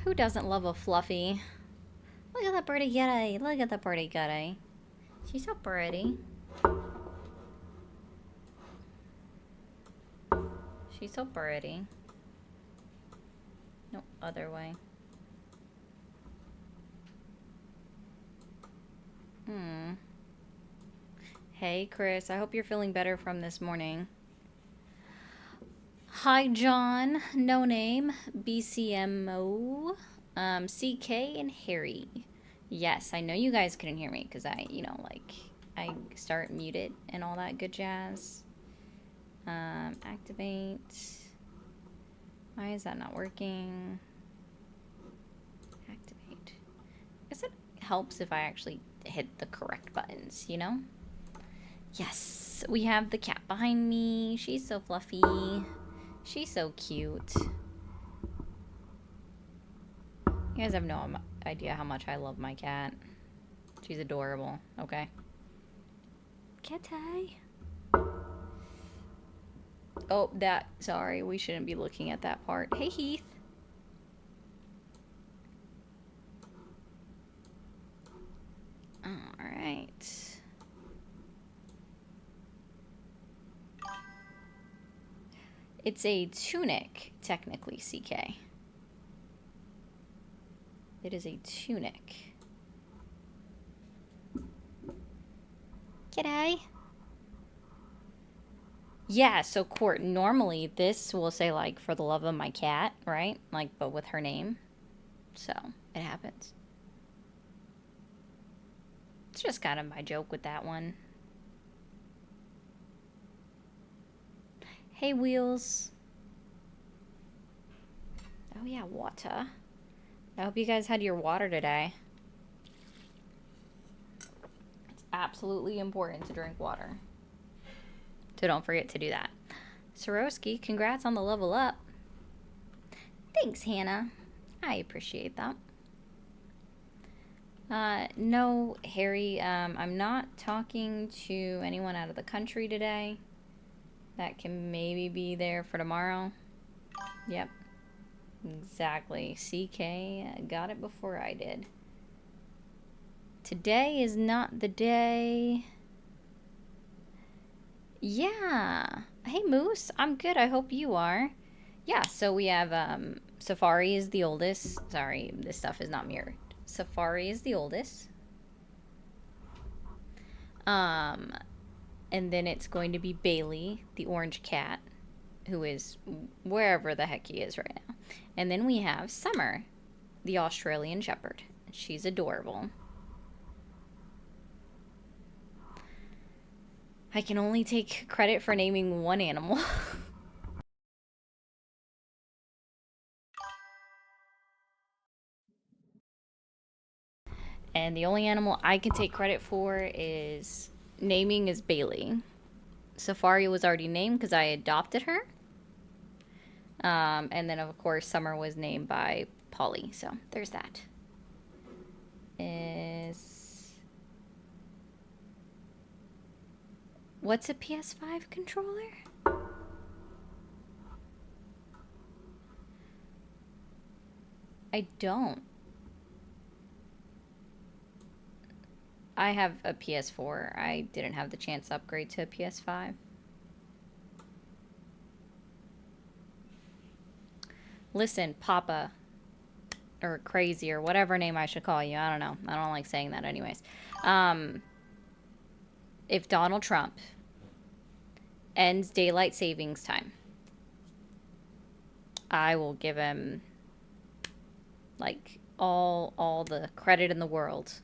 Who doesn't love a fluffy? Look at that birdie kitty. Look at that birdie kitty. She's so pretty. She's so pretty. No, other way. Hey, Chris. I hope you're feeling better from this morning. Hi, John. No name. BCMO. CK and Harry. Yes, I know you guys couldn't hear me because I start muted and all that good jazz. Activate. Why is that not working? Activate. I guess it helps if I actually hit the correct buttons, you know? Yes, we have the cat behind me. She's so fluffy. She's so cute. You guys have no idea how much I love my cat. She's adorable, okay? Kitty. Oh, sorry, we shouldn't be looking at that part. Hey, Heath. Alright. It's a tunic, technically, CK. It is a tunic. G'day. Yeah, so Court, normally this will say, like, for the love of my cat, right? Like, but with her name. So, it happens. It's just kind of my joke with that one. Hey, Wheels. Oh, yeah, water. I hope you guys had your water today. It's absolutely important to drink water. So don't forget to do that. Swarovski, congrats on the level up. Thanks, Hannah. I appreciate that. No, Harry, I'm not talking to anyone out of the country today. That can maybe be there for tomorrow. Yep. Exactly. CK got it before I did. Today is not the day. Yeah. Hey, Moose. I'm good. I hope you are. Yeah, so we have, Safari is the oldest. Sorry, this stuff is not mirrored. Safari is the oldest. And then it's going to be Bailey, the orange cat, who is wherever the heck he is right now. And then we have Summer, the Australian Shepherd. She's adorable. I can only take credit for naming one animal. And the only animal I can take credit for is naming is Bailey. Safari was already named because I adopted her. And then, of course, Summer was named by Polly. So there's that. What's a PS5 controller? I don't. I have a PS4. I didn't have the chance to upgrade to a PS5. Listen, Papa, or Crazy, or whatever name I should call you. I don't know. I don't like saying that anyways. If Donald Trump ends daylight savings time, I will give him, like, all the credit in the world.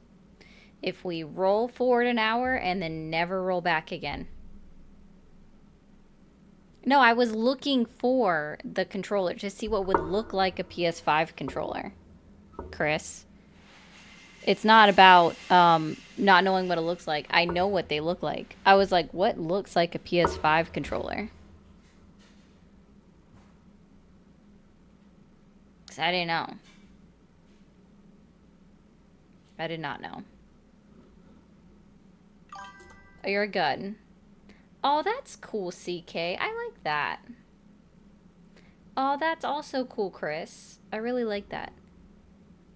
If we roll forward an hour and then never roll back again. No, I was looking for the controller to see what would look like a PS5 controller, Chris. It's not about not knowing what it looks like. I know what they look like. I was like, what looks like a PS5 controller? Because I didn't know. I did not know. Oh, you're good. Oh, that's cool, CK. I like that. Oh, that's also cool, Chris. I really like that.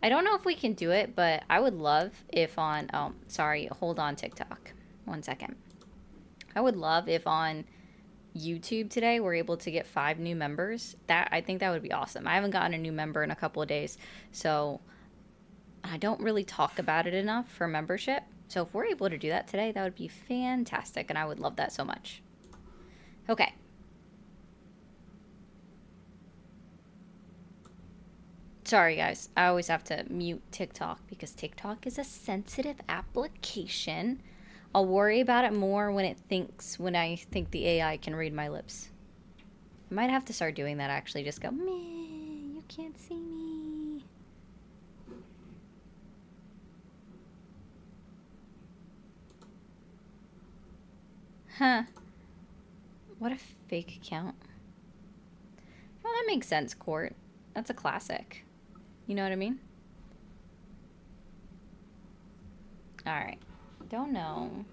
I don't know if we can do it, but I would love if on, oh, sorry, hold on TikTok. 1 second. I would love if on YouTube today we're able to get 5 new members. I think that would be awesome. I haven't gotten a new member in a couple of days, so I don't really talk about it enough for membership. So if we're able to do that today, that would be fantastic, and I would love that so much. Okay. Sorry, guys. I always have to mute TikTok because TikTok is a sensitive application. I'll worry about it more when I think the AI can read my lips. I might have to start doing that, actually. Just go, meh, you can't see me. Huh. What a fake account. Oh, that makes sense, Court. That's a classic. You know what I mean? Alright. Don't know.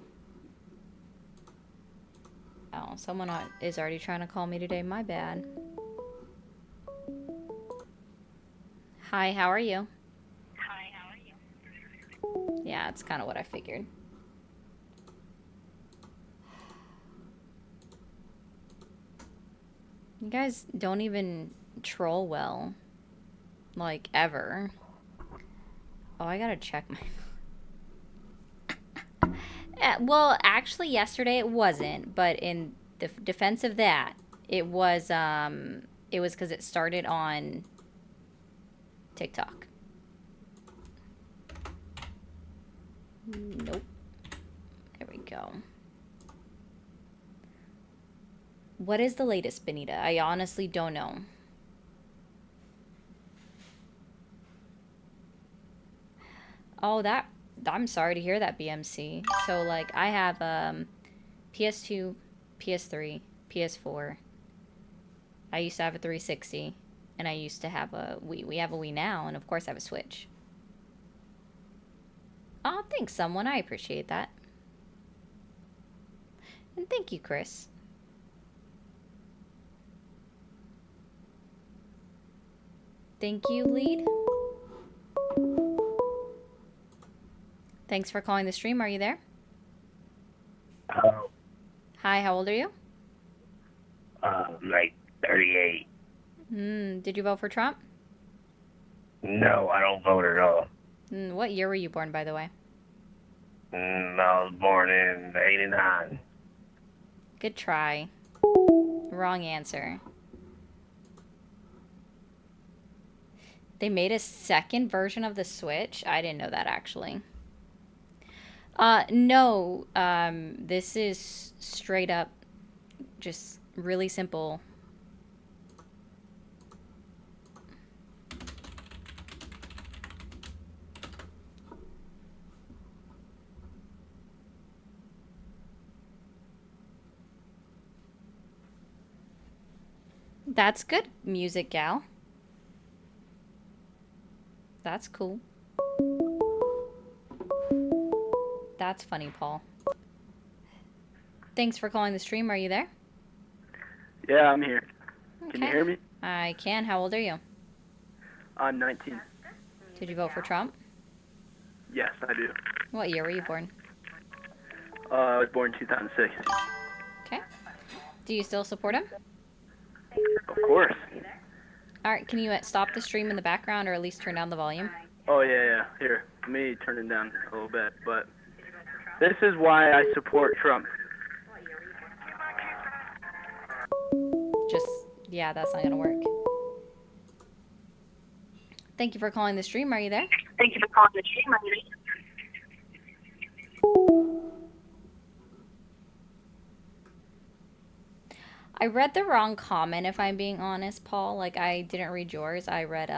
Oh, someone is already trying to call me today. My bad. Hi, how are you? Hi, how are you? Yeah, it's kind of what I figured. You guys don't even troll well. Like, ever. Oh, I gotta check my... well, actually, yesterday it wasn't, but in the defense of that, it was because it started on TikTok. Nope. There we go. What is the latest, Benita? I honestly don't know. Oh, I'm sorry to hear that, BMC. So, like, I have PS2, PS3, PS4. I used to have a 360, and I used to have a Wii. We have a Wii now, and of course I have a Switch. Oh, thanks, someone. I appreciate that. And thank you, Chris. Thank you, Lead. Thanks for calling the stream. Are you there? Hello. Hi, how old are you? Like 38. Did you vote for Trump? No, I don't vote at all. What year were you born, by the way? I was born in 89. Good try. Wrong answer. They made a second version of the Switch? I didn't know that, actually. No. This is straight up just really simple. That's good, music gal. That's cool. That's funny, Paul. Thanks for calling the stream. Are you there? Yeah, I'm here. Okay. Can you hear me? I can. How old are you? I'm 19. Did you vote for Trump? Yes, I do. What year were you born? I was born in 2006. Okay. Do you still support him? Of course. All right. Can you stop the stream in the background or at least turn down the volume? Oh, yeah. Here, let me turn it down a little bit. But this is why I support Trump. Yeah, that's not going to work. Thank you for calling the stream. Are you there? Thank you for calling the stream. Are you there? I read the wrong comment, if I'm being honest, Paul. Like, I didn't read yours. I read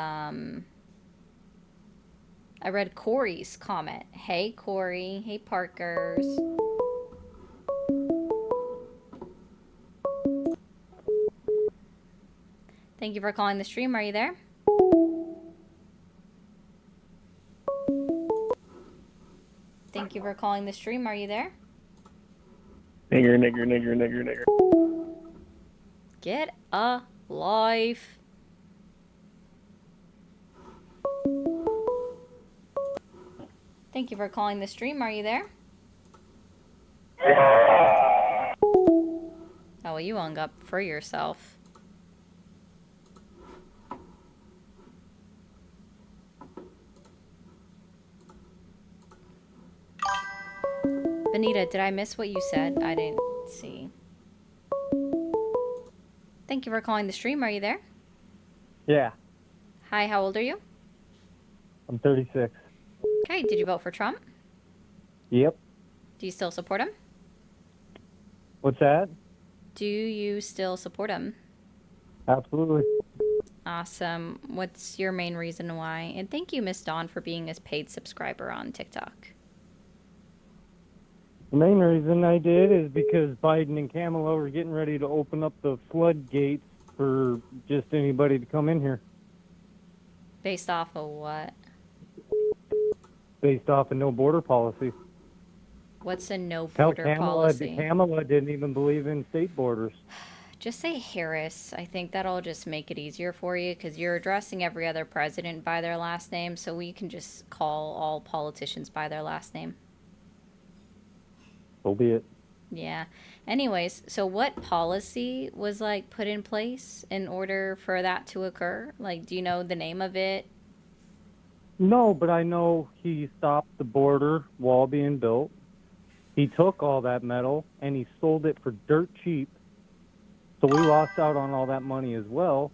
Corey's comment. Hey, Corey. Hey, Parkers. Thank you for calling the stream. Are you there? Thank you for calling the stream. Are you there? Nigger. Get a life. Thank you for calling the stream. Are you there? Oh, well, you hung up for yourself. Benita, did I miss what you said? I didn't see. Thank you for calling the stream. Are you there? Yeah, Hi, how old are you? I'm 36. Okay, did you vote for Trump? Yep. Do you still support him? What's that? Do you still support him? Absolutely. Awesome. What's your main reason why? And thank you, Miss Dawn, for being a paid subscriber on TikTok. The main reason I did is because Biden and Kamala were getting ready to open up the floodgates for just anybody to come in here. Based off of what? Based off a no border policy. What's a no Hell, border policy? Kamala didn't even believe in state borders. Just say Harris. I think that'll just make it easier for you because you're addressing every other president by their last name, so we can just call all politicians by their last name. So be it. Yeah. Anyways, so what policy was like put in place in order for that to occur? Like, do you know the name of it? No, but I know he stopped the border wall being built. He took all that metal and he sold it for dirt cheap. So we lost out on all that money as well.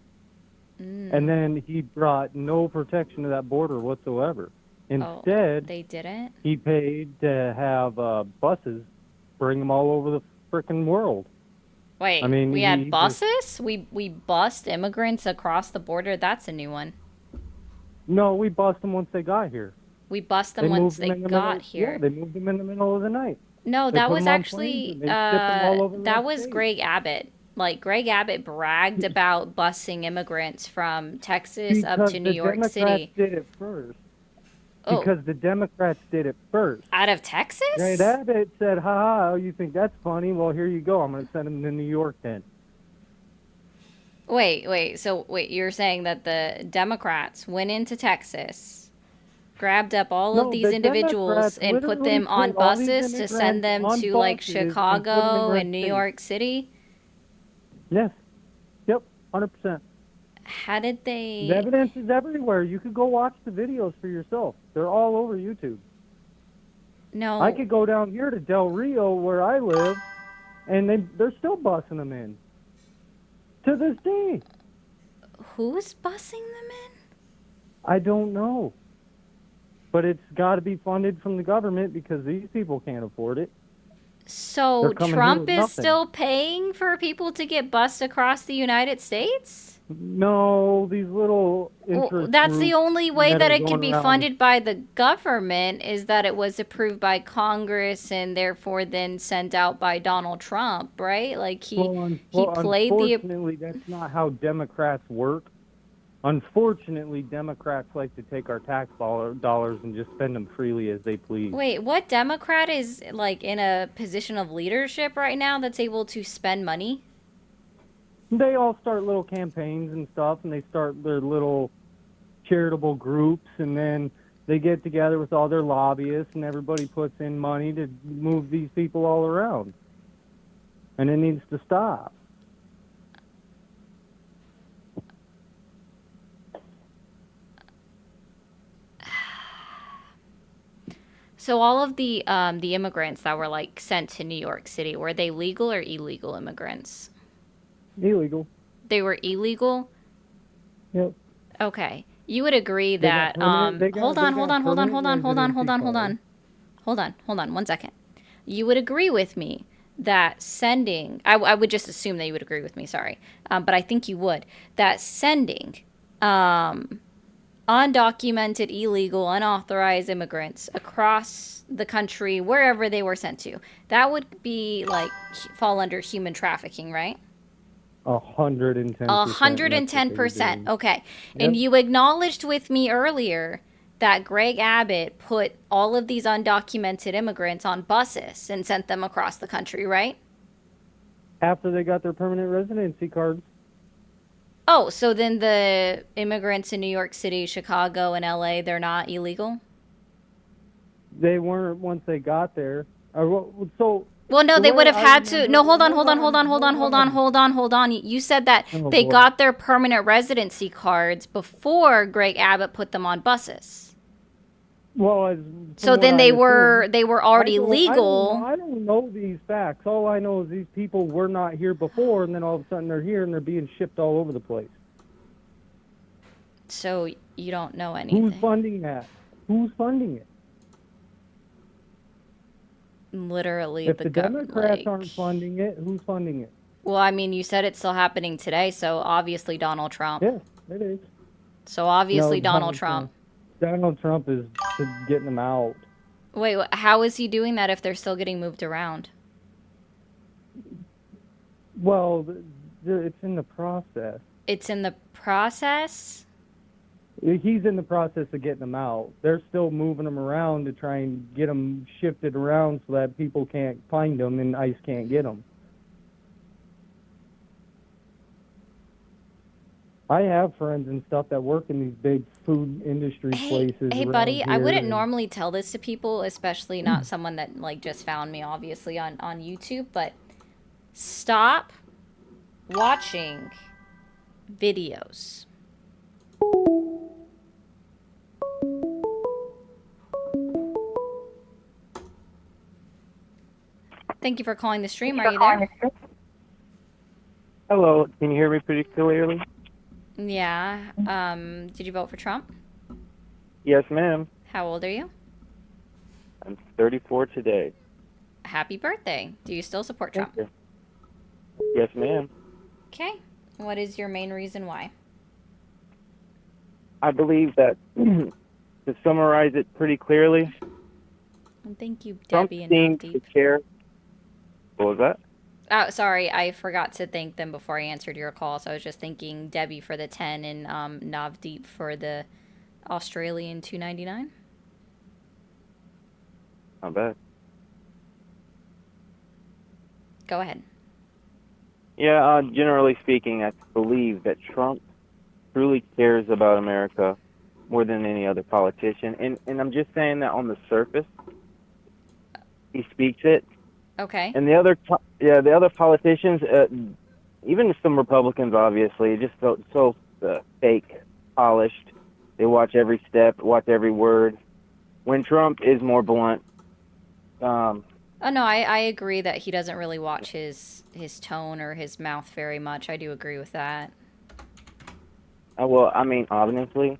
And then he brought no protection to that border whatsoever. Instead, they didn't? he paid to have buses bring them all over the frickin' world. Wait, I mean, we he had just- buses? We bussed immigrants across the border? That's a new one. No, we bust them once they got here. We bussed them once moved them they in the got middle, here. Yeah, they moved them in the middle of the night. No, They that put was 'em on actually planes and they shipped 'em all over the that United was States. Greg Abbott. Like Greg Abbott bragged about busing immigrants from Texas up Because to New the York Democrats City. did it first. Oh, Because the Democrats did it first. out of Texas? Greg Abbott said, "Ha ha, you think that's funny? Well, here you go. I'm going to send them to New York then." Wait. So you're saying that the Democrats went into Texas, grabbed up all No, of these the individuals Democrats and put literally them on put all these buses to send them immigrants to on like buses and put 'em in Chicago red and New states. York City? Yes. Yep. 100%. How did The they? evidence is everywhere. You could go watch the videos for yourself. They're all over YouTube. No. I could go down here to Del Rio where I live, and they're still busing them in. To this day. Who's bussing them in? I don't know. But it's got to be funded from the government because these people can't afford it. So They're coming here Trump with is nothing. still paying for people to get bussed across the United States? No, these little Well, interest that's the groups only way that that are it can going be around- funded by the government is that it was approved by Congress and therefore then sent out by Donald Trump, right? Like he played the Unfortunately, that's not how Democrats work. Unfortunately, Democrats like to take our tax dollars and just spend them freely as they please. Wait, what Democrat is like in a position of leadership right now that's able to spend money? They all start little campaigns and stuff, and they start their little charitable groups, and then they get together with all their lobbyists, and everybody puts in money to move these people all around. And it needs to stop. So all of the immigrants that were like sent to New York City, were they legal or illegal immigrants? Illegal. They were illegal? Yep. Okay. You would agree They got that permanent- they got- hold they on, got hold on, hold on, hold on, permanent hold on, hold on, residency hold on. Hold on, 1 second. You would agree with me that sending I would just assume that you would agree with me, sorry. But I think you would. That sending undocumented, illegal, unauthorized immigrants across the country, wherever they were sent to, that would be like fall under human trafficking, right? 110%. 110%. Okay. And Yep. you acknowledged with me earlier that Greg Abbott put all of these undocumented immigrants on buses and sent them across the country, right? After they got their permanent residency cards. Oh, so then the immigrants in New York City, Chicago, and LA, they're not illegal? They weren't once they got there. So Well, no, the they way would have I had to. remember- No, hold on. You said that Oh, they boy. got their permanent residency cards before Greg Abbott put them on buses. Well, So then they were already legal. I don't know these facts. All I know is these people were not here before, and then all of a sudden they're here and they're being shipped all over the place. So you don't know anything. Who's funding that? Who's funding it? Literally, If the the government. Democrats aren't funding it, who's funding it? Well, I mean, you said it's still happening today, so obviously Donald Trump. Yeah, it is. So obviously No, Donald Trump. Donald Trump is getting them out. Wait, how is he doing that if they're still getting moved around? Well, it's in the process. It's in the process? He's in the process of getting them out. They're still moving them around to try and get them shifted around so that people can't find them and ICE can't get them. I have friends and stuff that work in these big food industry places. Hey, around buddy, I here, wouldn't and- normally tell this to people, especially not someone that like just found me obviously on YouTube, but stop watching videos. Thank you for calling the stream. Are you there? Hello, can you hear me pretty clearly? Yeah. Did you vote for Trump? Yes, ma'am. How old are you? I'm 34 today. Happy birthday. Do you still support Thank Trump? you. Yes, ma'am. Okay. What is your main reason why? I believe that, to summarize it pretty clearly, And thank you, Trump Debbie and seems to Navdeep. care. What was that? Oh, sorry, I forgot to thank them before I answered your call. So I was just thanking Debbie for the 10 and Navdeep for the Australian 2.99. Not bad. Go ahead. Yeah, generally speaking, I believe that Trump truly cares about America more than any other politician. And I'm just saying that on the surface. He speaks it. Okay. And the other politicians, even some Republicans, obviously, just so fake, polished. They watch every step, watch every word. When Trump is more blunt. Oh no, I agree that he doesn't really watch his tone or his mouth very much. I do agree with that. Well, I mean, honestly,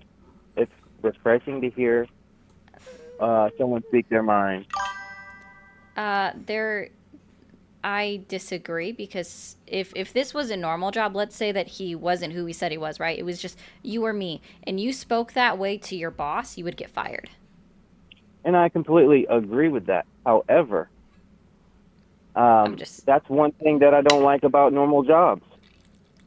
it's refreshing to hear someone speak their mind. I disagree because if this was a normal job, let's say that he wasn't who he said he was, right? It was just you or me, and you spoke that way to your boss, you would get fired. And I completely agree with that. However, that's one thing that I don't like about normal jobs.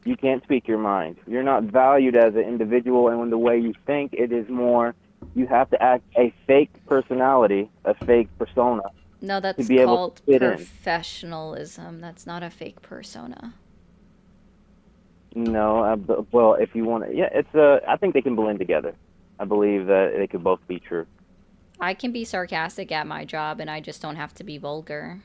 You can't speak your mind. You're not valued as an individual, and in the way you think, it is more, you have to act a fake personality, a fake persona. No, that's to be able called to fit in. professionalism. That's not a fake persona. No, well, if you want to, yeah, I think they can blend together. I believe that they could both be true. I can be sarcastic at my job, and I just don't have to be vulgar.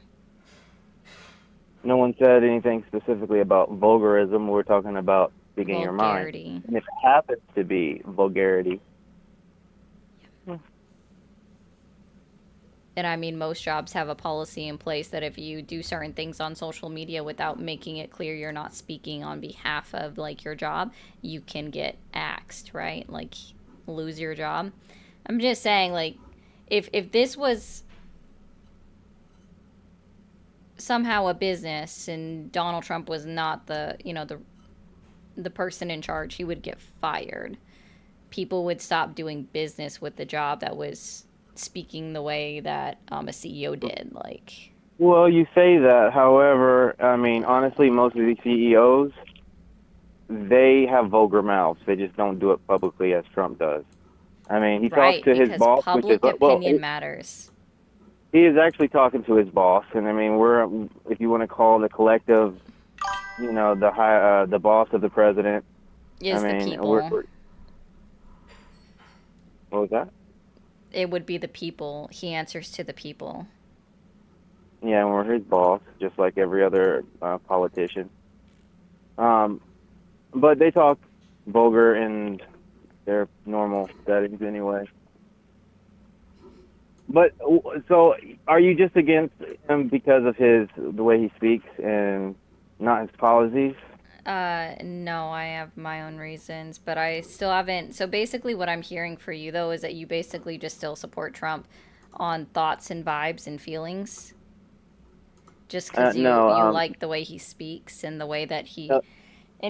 No one said anything specifically about vulgarism. We're talking about speaking your mind. Vulgarity. And if it happens to be vulgarity. And I mean, most jobs have a policy in place that if you do certain things on social media without making it clear you're not speaking on behalf of, like, your job, you can get axed, right? Like, lose your job. I'm just saying, like, if this was somehow a business and Donald Trump was not the person in charge, he would get fired. People would stop doing business with the job that was speaking the way that a CEO did. Like, Well, you say that. However, I mean, honestly, most of these CEOs, they have vulgar mouths. They just don't do it publicly as Trump does. I mean, he right, talks to his because boss, public which is opinion matters. He is actually talking to his boss, and I mean, if you want to call the collective, the boss of the president. Is I mean, the people. What was that? It would be the people. He answers to the people. Yeah, and we're his boss, just like every other politician. But they talk vulgar in their normal settings anyway. But so, are you just against him because of the way he speaks and not his policies? No, I have my own reasons, but I still haven't. So basically, what I'm hearing for you, though, is that you basically just still support Trump on thoughts and vibes and feelings, just because No, you like the way he speaks and the way that no,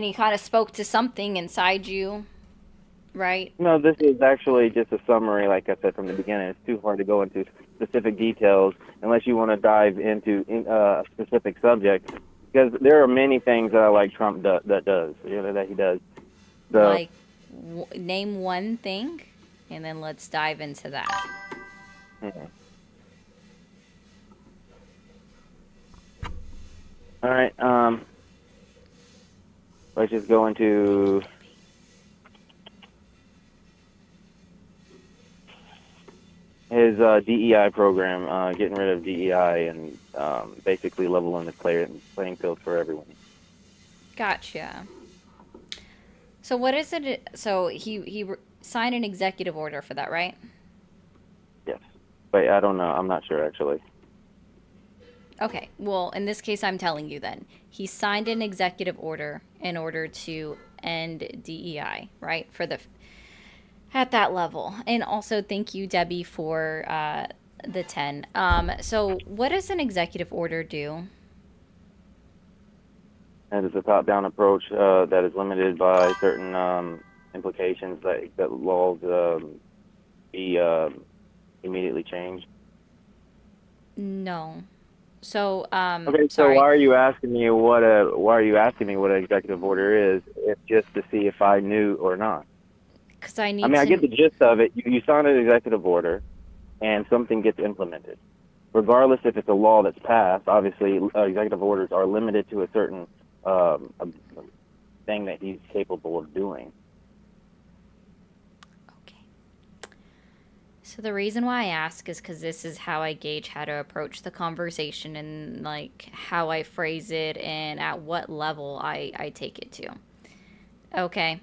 he kind of spoke to something inside you, right? no. This is actually just a summary, like I said from the beginning. It's too hard to go into specific details unless you want to dive into a specific subject, because there are many things that I like Trump that does, that he does. So, Like, name one thing, and then let's dive into that. mhm. All right. Let's just go into his DEI program, getting rid of DEI and basically leveling the playing field for everyone. Gotcha. So what is it? So he signed an executive order for that, right? Yes, but I don't know. I'm not sure actually. Okay. Well, in this case, I'm telling you then. He signed an executive order in order to end DEI, right? At that level. And also, thank you, Debbie, for the 10. So what does an executive order do? And it's a top-down approach that is limited by certain implications that laws be immediately changed. No. So, Okay, so sorry. why are you asking me what an executive order is, if just to see if I knew or not? Because I need I mean, I get to. the gist of it. You sign an executive order, and something gets implemented. Regardless if it's a law that's passed, obviously executive orders are limited to a certain thing that he's capable of doing. Okay. So the reason why I ask is because this is how I gauge how to approach the conversation and like how I phrase it and at what level I take it to. Okay.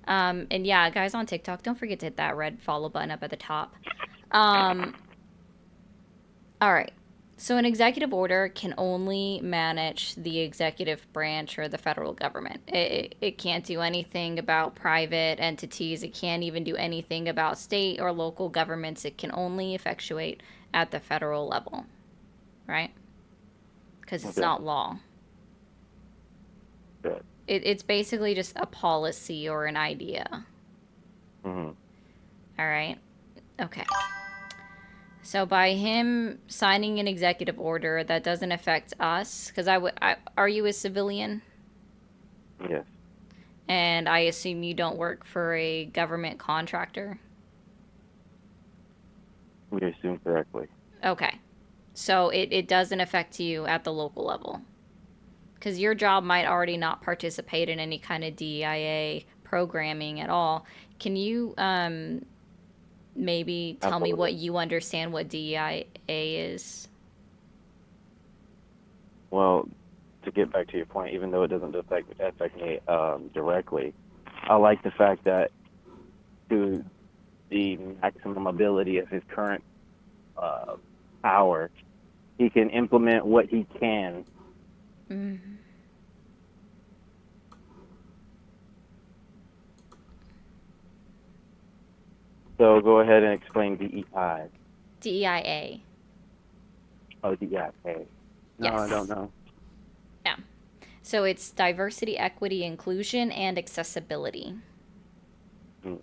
And yeah, guys on TikTok, don't forget to hit that red follow button up at the top. Um, all right. So an executive order can only manage the executive branch or the federal government. It can't do anything about private entities. It can't even do anything about state or local governments. It can only effectuate at the federal level, right? Because it's Okay. not law. Good. It's basically just a policy or an idea. Mm-hmm. All right. Okay. So by him signing an executive order that doesn't affect us, because are you a civilian? Yes. And I assume you don't work for a government contractor? We assume correctly. Okay. So it doesn't affect you at the local level. Because your job might already not participate in any kind of DEIA programming at all. Can you maybe tell me what you understand what DEIA is? Well, to get back to your point, even though it doesn't affect me directly, I like the fact that to the maximum ability of his current power, he can implement what he can. Mm-hmm. So go ahead and explain DEI. DEIA. Oh, DEI. No, Yes. I don't know. Yeah. So it's diversity, equity, inclusion, and accessibility. Mm.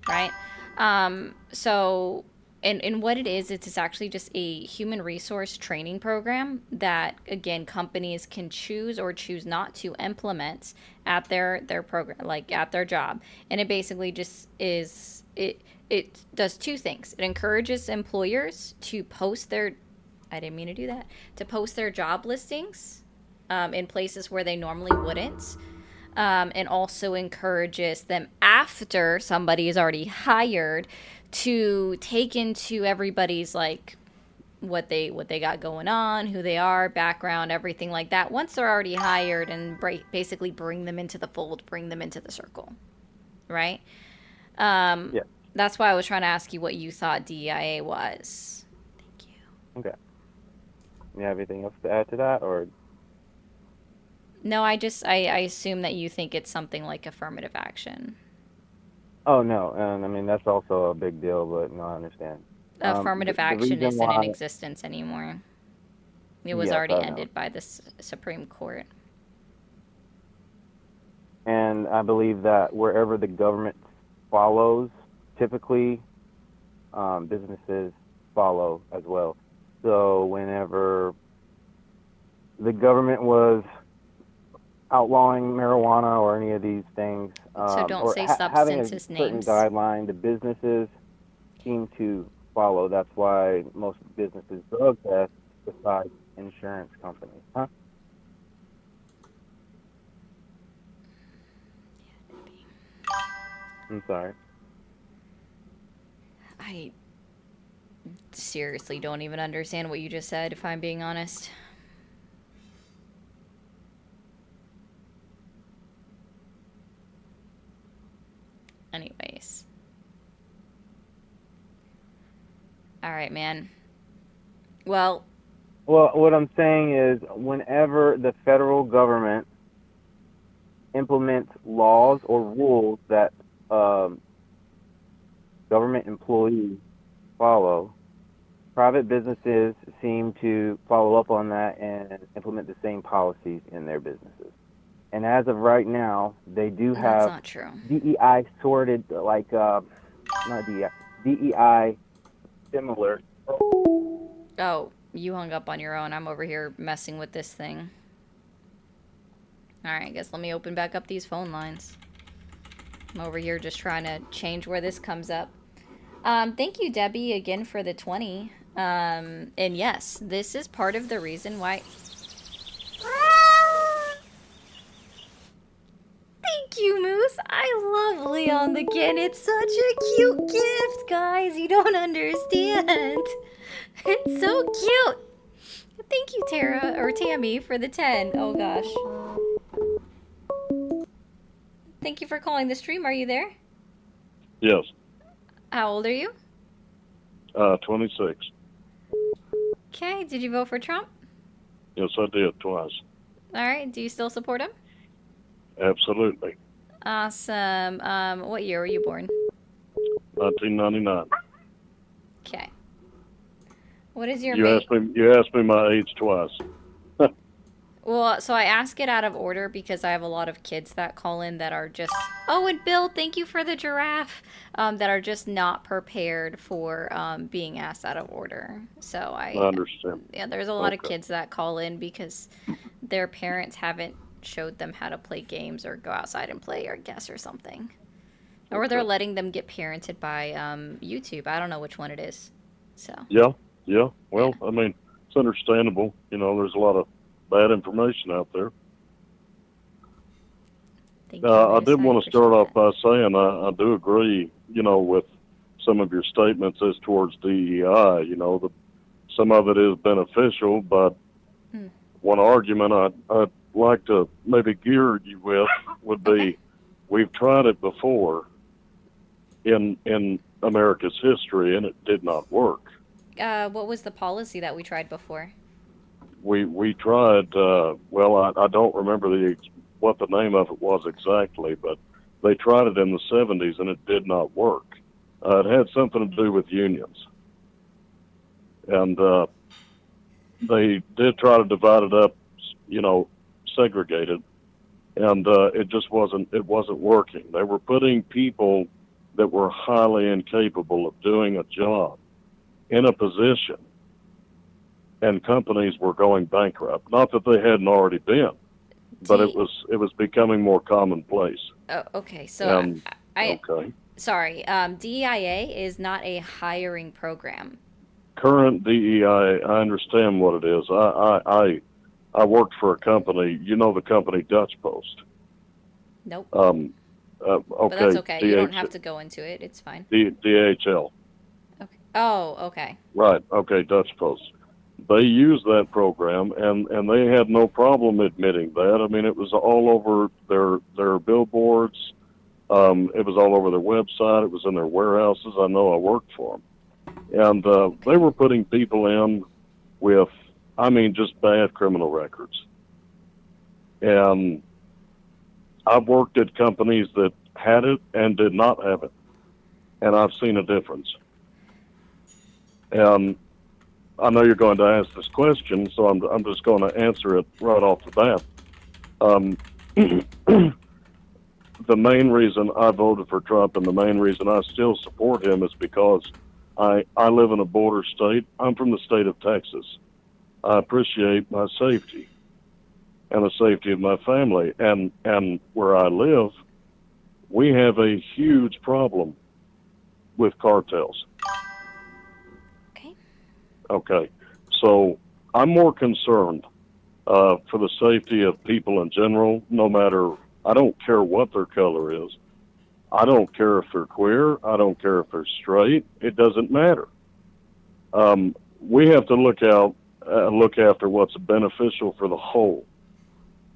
Right? So, and what it is, it's actually just a human resource training program that, again, companies can choose or choose not to implement at their program, like at their job. And it basically just is, it does two things. It encourages employers to post their, I didn't mean to do that, to post their job listings in places where they normally wouldn't. And also encourages them after after somebody is already hired to take into everybody's like what they got going on, who they are, background, everything like that. Once they're already hired, and basically bring them into the fold, bring them into the circle, right? Yeah. That's why I was trying to ask you what you thought DEIA was. Thank you. Okay. You have anything else to add to that, or? No, I assume that you think it's something like affirmative action. Oh no, and I mean that's also a big deal, but no, I understand. Affirmative The action reason isn't in why, existence anymore. It was yes, already I know, ended by the Supreme Court. and I believe that wherever the government follows, typically businesses follow as well. So whenever the government was outlawing marijuana or any of these things, So don't or say having a substances certain names. guideline, the businesses seem to follow. That's why most businesses drug test besides insurance companies. Huh? I'm sorry. I seriously don't even understand what you just said, if I'm being honest. Anyways. All right, man. Well, What I'm saying is, whenever the federal government implements laws or rules that government employees follow, private businesses seem to follow up on that and implement the same policies in their businesses. And as of right now, they do that's have not true. DEI sorted, like not DEI, DEI similar. Oh, you hung up on your own. I'm over here messing with this thing. All right, I guess let me open back up these phone lines. I'm over here just trying to change where this comes up. Thank you, Debbie, again for the 20. And yes, this is part of the reason why. Thank you, Moose. I love Leon the Kin. It's such a cute gift, guys. You don't understand. It's so cute. Thank you, Tara, or Tammy, for the 10. Oh, gosh. Thank you for calling the stream. Are you there? Yes, How old are you? 26. Okay, did you vote for Trump? Yes, I did twice. All right, do you still support him? Absolutely. Awesome. What year were you born? 1999. Okay. What is your You asked me my age twice. Well, so I ask it out of order because I have a lot of kids that call in that are just, oh, and Bill, thank you for the giraffe, that are just not prepared for being asked out of order. So I understand. yeah, there's a lot of Okay. kids that call in because their parents haven't showed them how to play games or go outside and play or guess or something. Or they're Okay. letting them get parented by YouTube. I don't know which one it is. So. Yeah. Well, I mean, it's understandable. You know, there's a lot of bad information out there. Thank you, I Moose. did want to start appreciate off by saying I do agree, you know, with some of your statements as towards DEI. You know, some of it is beneficial, but Hmm. one argument I'd like to maybe gear you with would be, Okay. we've tried it before in America's history, and it did not work. What was the policy that we tried before? We tried. Well, I don't remember what the name of it was exactly, but they tried it in the 70s, and it did not work. It had something to do with unions, and they did try to divide it up, you know, segregate it, and it just wasn't working. They were putting people that were highly incapable of doing a job in a position, and companies were going bankrupt. Not that they hadn't already been, but it was becoming more commonplace. Oh, okay. So Okay. sorry. DEIA is not a hiring program. Current DEI, I understand what it is. I worked for a company. You know the company Dutch Post. Nope. But that's Okay, okay. You don't have to go into it. It's fine. DHL. Okay. Oh, okay. Right. Okay, Dutch Post. They used that program, and they had no problem admitting that. I mean, it was all over their billboards. It was all over their website. It was in their warehouses. I know I worked for them, and they were putting people in with, I mean, just bad criminal records. And I've worked at companies that had it and did not have it, and I've seen a difference. And I know you're going to ask this question, so I'm just going to answer it right off the bat. Um, the main reason I voted for Trump and the main reason I still support him is because I live in a border state. I'm from the state of Texas. I appreciate my safety and the safety of my family. And where I live, we have a huge problem with cartels. Okay. Okay. So I'm more concerned for the safety of people in general, no matter, I don't care what their color is. I don't care if they're queer. I don't care if they're straight. It doesn't matter. We have to look after what's beneficial for the whole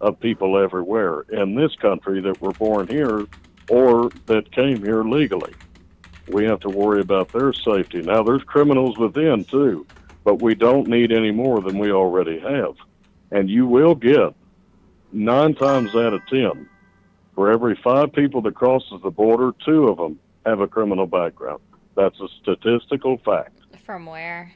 of people everywhere in this country that were born here or that came here legally. We have to worry about their safety. Now, there's criminals within, too, but we don't need any more than we already have. And you will get 9 times out of 10, for every 5 people that crosses the border, 2 of them have a criminal background. That's a statistical fact. From where?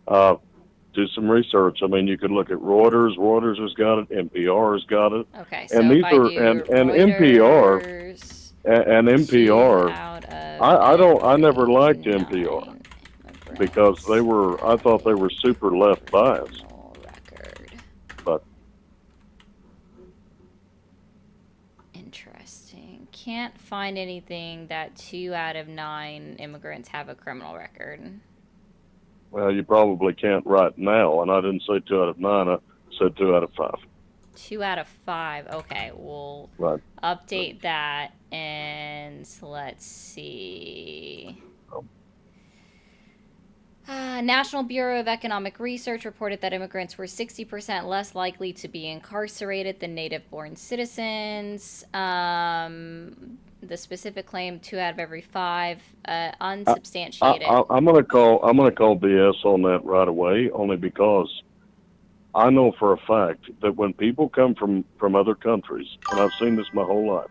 Do some research. I mean, you could look at Reuters. Reuters has got it. NPR has got it. Okay, so And if these I are do and Reuters, and 2 NPR. out of I never every liked 9 NPR because I thought they were super left biased. criminal record. But Interesting. Can't find anything that 2 out of 9 immigrants have a criminal record. well, you probably can't right now. And I didn't say 2 out of 9. I said 2 out of 5. 2 out of 5. Okay, we'll Right. update that and let's see. National Bureau of Economic Research reported that immigrants were 60% less likely to be incarcerated than native-born citizens. The specific claim, 2 out of every 5, unsubstantiated. I'm gonna call BS on that right away, only because I know for a fact that when people come from other countries, and I've seen this my whole life,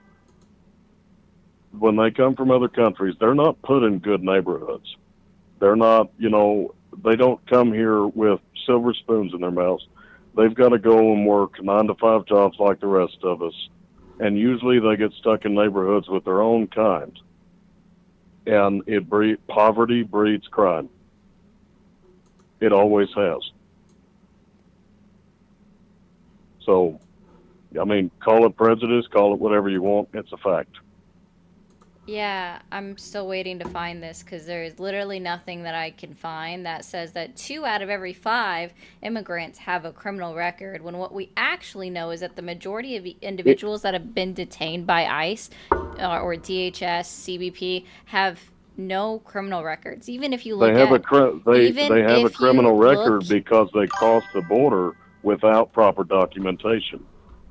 when they come from other countries, they're not put in good neighborhoods. They're not, they don't come here with silver spoons in their mouths. They've got to go and work 9-to-5 jobs like the rest of us. And usually they get stuck in neighborhoods with their own kind. And poverty breeds crime. It always has. So, I mean, call it prejudice, call it whatever you want. It's a fact. Yeah, I'm still waiting to find this because there's literally nothing that I can find that says that 2 out of every 5 immigrants have a criminal record, when what we actually know is that the majority of individuals that have been detained by ICE or DHS, CBP have no criminal records. Even if you look They have at a criminal record because they crossed the border without proper documentation.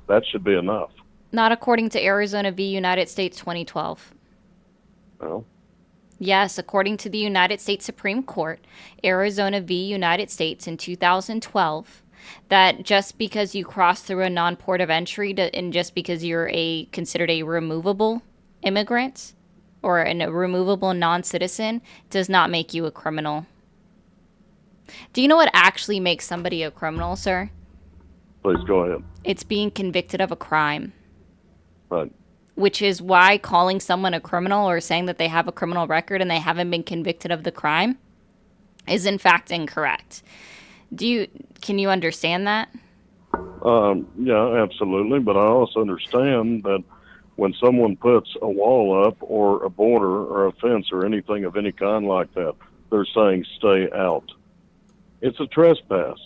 That should be enough. Not according to Arizona v. United States 2012. Well, Yes, according to the United States Supreme Court, Arizona v. United States in 2012, that just because you cross through a non-port of entry and just because you're considered a removable immigrant or a removable non-citizen does not make you a criminal. Do you know what actually makes somebody a criminal, sir? please go ahead. It's being convicted of a crime. Right. Which is why calling someone a criminal or saying that they have a criminal record and they haven't been convicted of the crime is in fact incorrect. Can you understand that? Yeah, absolutely. But I also understand that when someone puts a wall up or a border or a fence or anything of any kind like that, they're saying stay out. It's a trespass.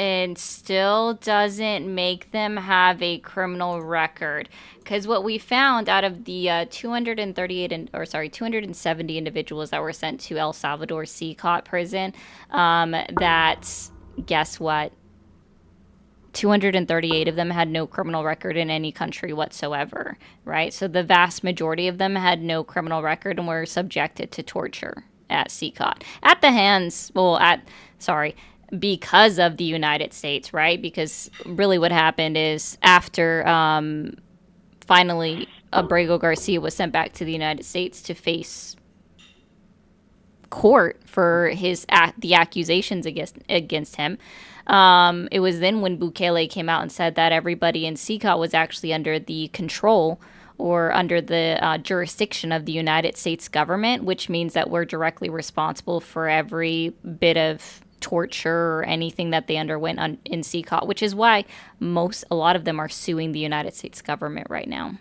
and still doesn't make them have a criminal record. Because what we found out of the 270 individuals that were sent to El Salvador CCOT prison, that, guess what? 238 of them had no criminal record in any country whatsoever, right? So the vast majority of them had no criminal record and were subjected to torture at CCOT. Because of the United States, right? Because really what happened is after finally Abrego Garcia was sent back to the United States to face court for the accusations against him. It was then when Bukele came out and said that everybody in CCOT was actually under the control or under the jurisdiction of the United States government, which means that we're directly responsible for every bit of torture or anything that they underwent in CCOT, which is why a lot of them are suing the United States government right now.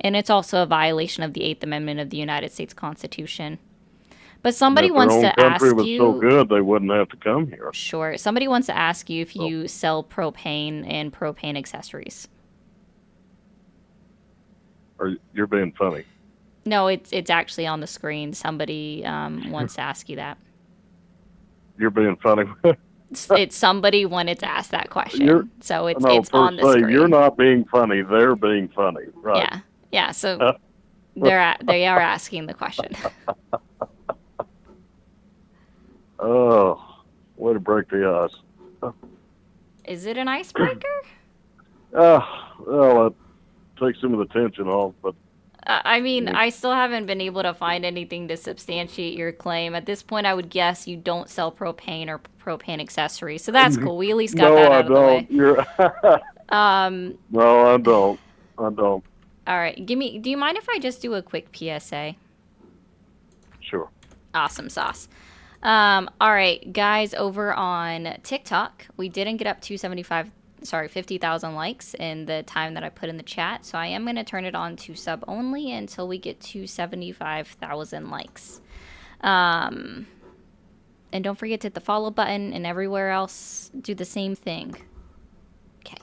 And it's also a violation of the 8th Amendment of the United States Constitution. But somebody wants to ask you... If their own country was so good, they wouldn't have to come here. Sure. Somebody wants to ask you if you sell propane and propane accessories. You're being funny. No, it's actually on the screen. Somebody wants to ask you that. You're being funny. It's somebody wanted to ask that question. So it's on the screen. You're not being funny. They're being funny. Right. Yeah. So they are asking the question. Oh, way to break the ice. Is it an icebreaker? Well, it takes some of the tension off, but... I still haven't been able to find anything to substantiate your claim. At this point, I would guess you don't sell propane or propane accessories. So that's cool. We at least got that out of the way. No, I don't. All right. Do you mind if I just do a quick PSA? Sure. Awesome sauce. All right, guys, over on TikTok, we didn't get up to 50,000 likes in the time that I put in the chat. So I am going to turn it on to sub only until we get to 75,000 likes. And don't forget to hit the follow button, and everywhere else, do the same thing. Okay.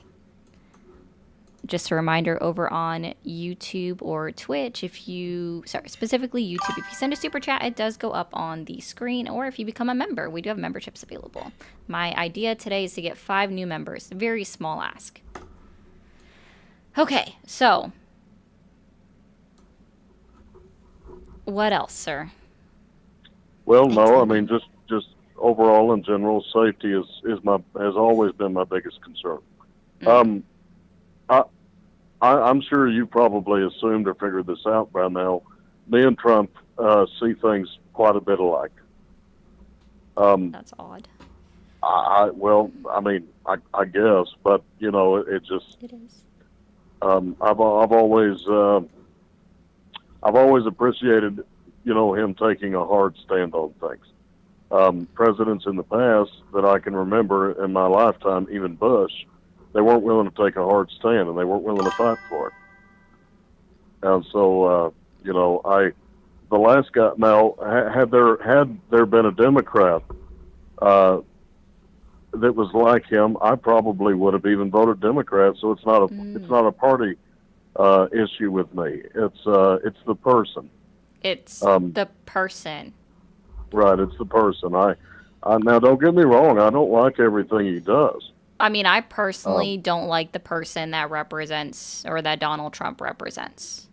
Just a reminder, over on YouTube or Twitch, specifically YouTube, if you send a super chat, it does go up on the screen, or if you become a member, we do have memberships available. My idea today is to get 5 new members. Very small ask. Okay, so what else, sir? Well, no, I mean, just overall in general, safety has always been my biggest concern. I'm sure you probably assumed or figured this out by now. Me and Trump see things quite a bit alike. That's odd. I guess, but it just. It is. I've always appreciated, him taking a hard stand on things. Presidents in the past that I can remember in my lifetime, even Bush, they weren't willing to take a hard stand, and they weren't willing to fight for it. And so, the last guy. Now, had there been a Democrat that was like him, I probably would have even voted Democrat. So it's not a party issue with me. It's the person. It's the person. Right. It's the person. I now don't get me wrong. I don't like everything he does. I mean, I personally don't like the person that represents or that Donald Trump represents.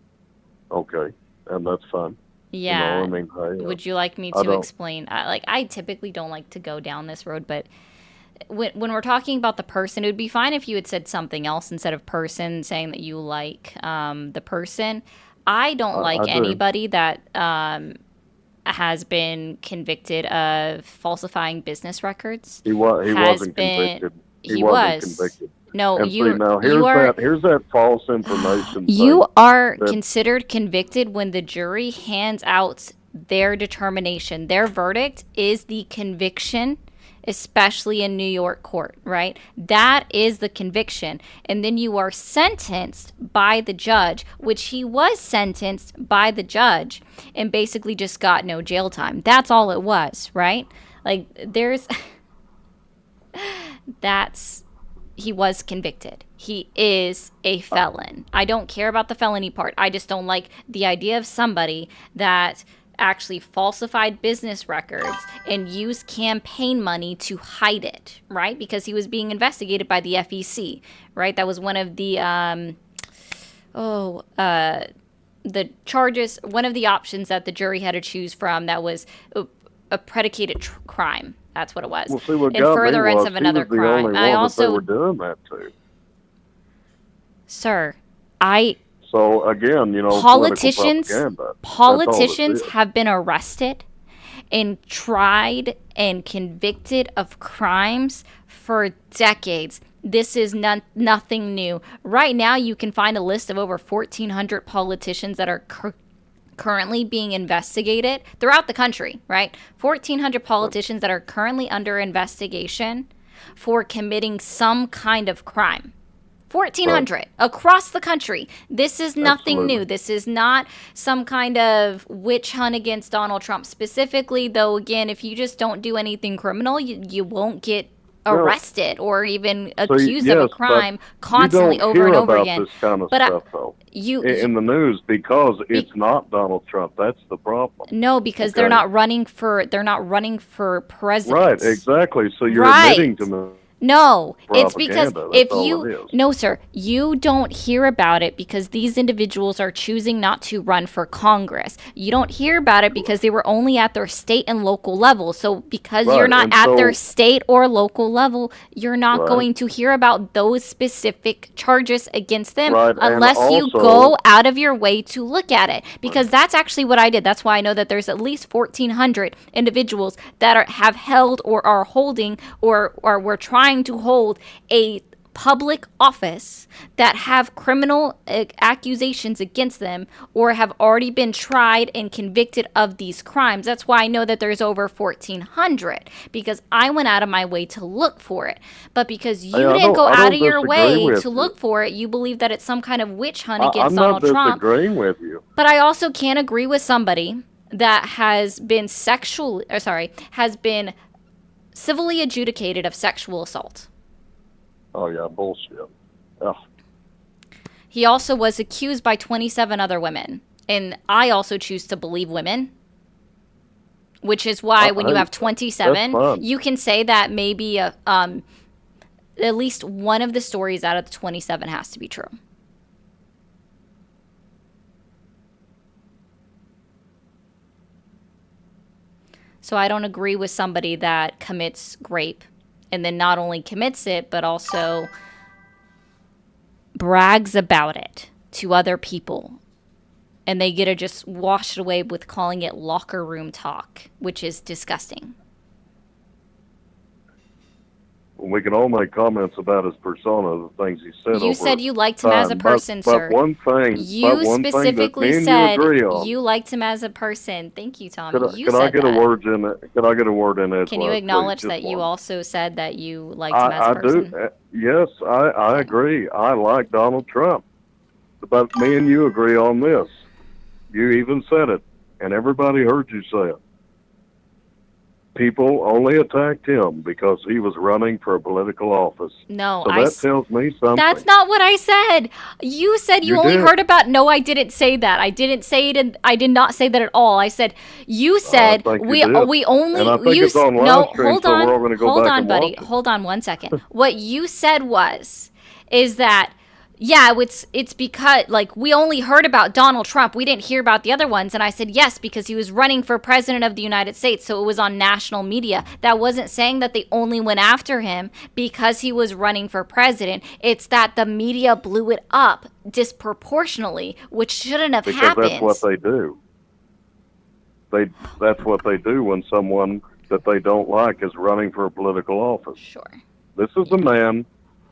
Okay, and that's fine. Yeah. Hey, would you like me to explain? I typically don't like to go down this road, but when we're talking about the person, it would be fine if you had said something else instead of person, saying that you like the person. I don't like anybody that has been convicted of falsifying business records. He wasn't convicted. He was convicted. No, and here's that false information. You are considered convicted when the jury hands out their determination. Their verdict is the conviction, especially in New York court, right? That is the conviction. And then you are sentenced by the judge, which he was sentenced by the judge and basically just got no jail time. That's all it was, right? Like, he was convicted. He is a felon. I don't care about the felony part. I just don't like the idea of somebody that actually falsified business records and used campaign money to hide it, right? Because he was being investigated by the FEC, right? That was one of the the charges, one of the options that the jury had to choose from that was a predicated crime. That's what it was. Well, see, what In got furtherance me of was another he was the crime. only I one also, that they were doing that to. Sir, So again, politicians politicians have been arrested and tried and convicted of crimes for decades. This is nothing new. Right now, you can find a list of over 1,400 politicians that are currently being investigated throughout the country, right? 1,400 politicians that are currently under investigation for committing some kind of crime. 1,400 across the country. This is nothing new. This is not some kind of witch hunt against Donald Trump specifically, though, again, if you just don't do anything criminal, you won't get arrested or even accused of a crime constantly over and over again. This kind of stuff, though. In the news, because it's not Donald Trump. That's the problem. No, because they're not running for president. Right, exactly. So you're admitting to me. No, it's because if you no, sir, you don't hear about it because these individuals are choosing not to run for Congress. You don't hear about it because they were only at their state and local level. So because you're not at their state or local level, you're not going to hear about those specific charges against them unless you go out of your way to look at it. Because that's actually what I did. That's why I know that there's at least 1,400 individuals that have held or are holding or were trying to hold a public office that have criminal accusations against them or have already been tried and convicted of these crimes. That's why I know that there's over 1,400 because I went out of my way to look for it. But because you didn't go out of your way to look for it, you believe that it's some kind of witch hunt against Donald Trump. I'm not disagreeing with you. But I also can't agree with somebody that has been civilly adjudicated of sexual assault. Oh, yeah, bullshit. Ugh. He also was accused by 27 other women. And I also choose to believe women, which is why when you have 27, you can say that maybe at least one of the stories out of the 27 has to be true. So I don't agree with somebody that commits rape and then not only commits it, but also brags about it to other people. And they get to just wash it away with calling it locker room talk, which is disgusting. We can all make comments about his persona, the things he said. You said you liked him as a person, sir. But one thing, you specifically said you liked him as a person. Thank you, Tommy. Can I get a word in it? Can I get a word in it? Can you acknowledge that you also said that you liked him as a person? I do. Yes, I agree. I like Donald Trump. But me and you agree on this. You even said it, and everybody heard you say it. People only attacked him because he was running for a political office. No, so that tells me something. That's not what I said. You said you only heard about. No, I didn't say that. I didn't say it, and I did not say that at all. I said you said we only. And I think it's on live stream, hold so on, we're all going to go hold back on, and buddy. watch it. Hold on 1 second. What you said is that. Yeah, it's because, we only heard about Donald Trump. We didn't hear about the other ones. And I said, yes, because he was running for president of the United States, so it was on national media. That wasn't saying that they only went after him because he was running for president. It's that the media blew it up disproportionately, which shouldn't have happened. Because that's what they do. That's what they do when someone that they don't like is running for a political office. Sure. This is a man,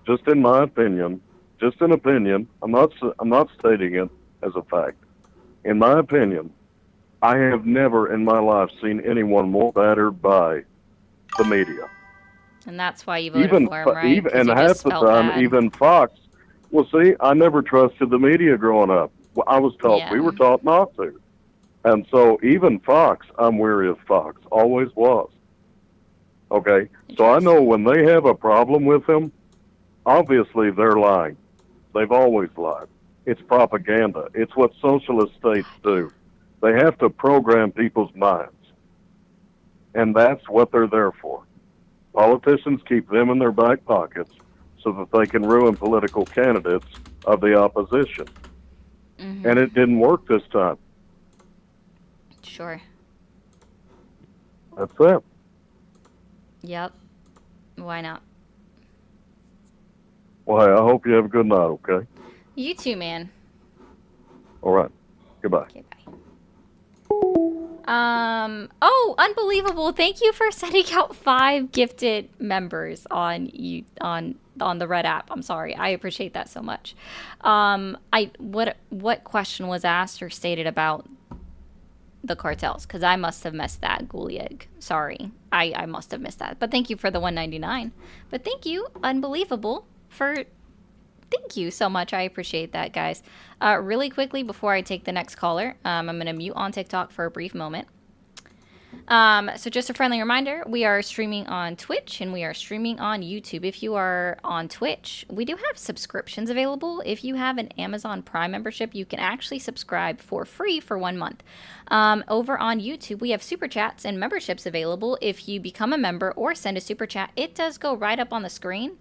just in my opinion, just an opinion. I'm not stating it as a fact. In my opinion, I have never in my life seen anyone more battered by the media. And that's why you voted for him, right? And half the time, even Fox. Well, see, I never trusted the media growing up. I was taught, we were taught not to. And so even Fox, I'm weary of Fox. Always was. Okay? So I know when they have a problem with him, obviously they're lying. They've always lied. It's propaganda. It's what socialist states do. They have to program people's minds. And that's what they're there for. Politicians keep them in their back pockets so that they can ruin political candidates of the opposition. Mm-hmm. And it didn't work this time. Sure. That's it. Yep. Why not? Well, hey, I hope you have a good night, okay? You too, man. All right. Goodbye. Okay, bye. Oh, unbelievable. Thank you for sending out 5 gifted members on the Red app. I'm sorry. I appreciate that so much. What question was asked or stated about the cartels? Because I must have missed that, Gulieg. Sorry. I must have missed that. But thank you for the $1.99. But thank you, unbelievable, thank you so much. I appreciate that, guys. Really quickly, before I take the next caller, I'm going to mute on TikTok for a brief moment. So just a friendly reminder, we are streaming on Twitch and we are streaming on YouTube. If you are on Twitch, we do have subscriptions available. If you have an Amazon Prime membership, you can actually subscribe for free for 1 month. Over on YouTube, we have super chats and memberships available. If you become a member or send a super chat, it does go right up on the screen.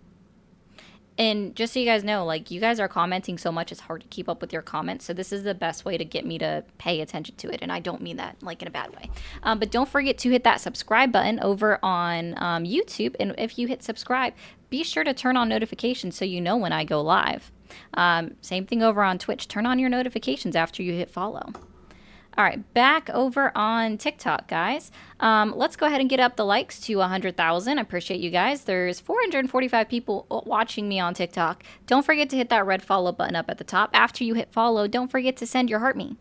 And just so you guys know, like, you guys are commenting so much, it's hard to keep up with your comments. So this is the best way to get me to pay attention to it. And I don't mean that, like, in a bad way. But don't forget to hit that subscribe button over on YouTube. And if you hit subscribe, be sure to turn on notifications so you know when I go live. Same thing over on Twitch. Turn on your notifications after you hit follow. All right, back over on TikTok, guys. Let's go ahead and get up the likes to 100,000. I appreciate you guys. There's 445 people watching me on TikTok. Don't forget to hit that red follow button up at the top. After you hit follow, don't forget to send your heart me.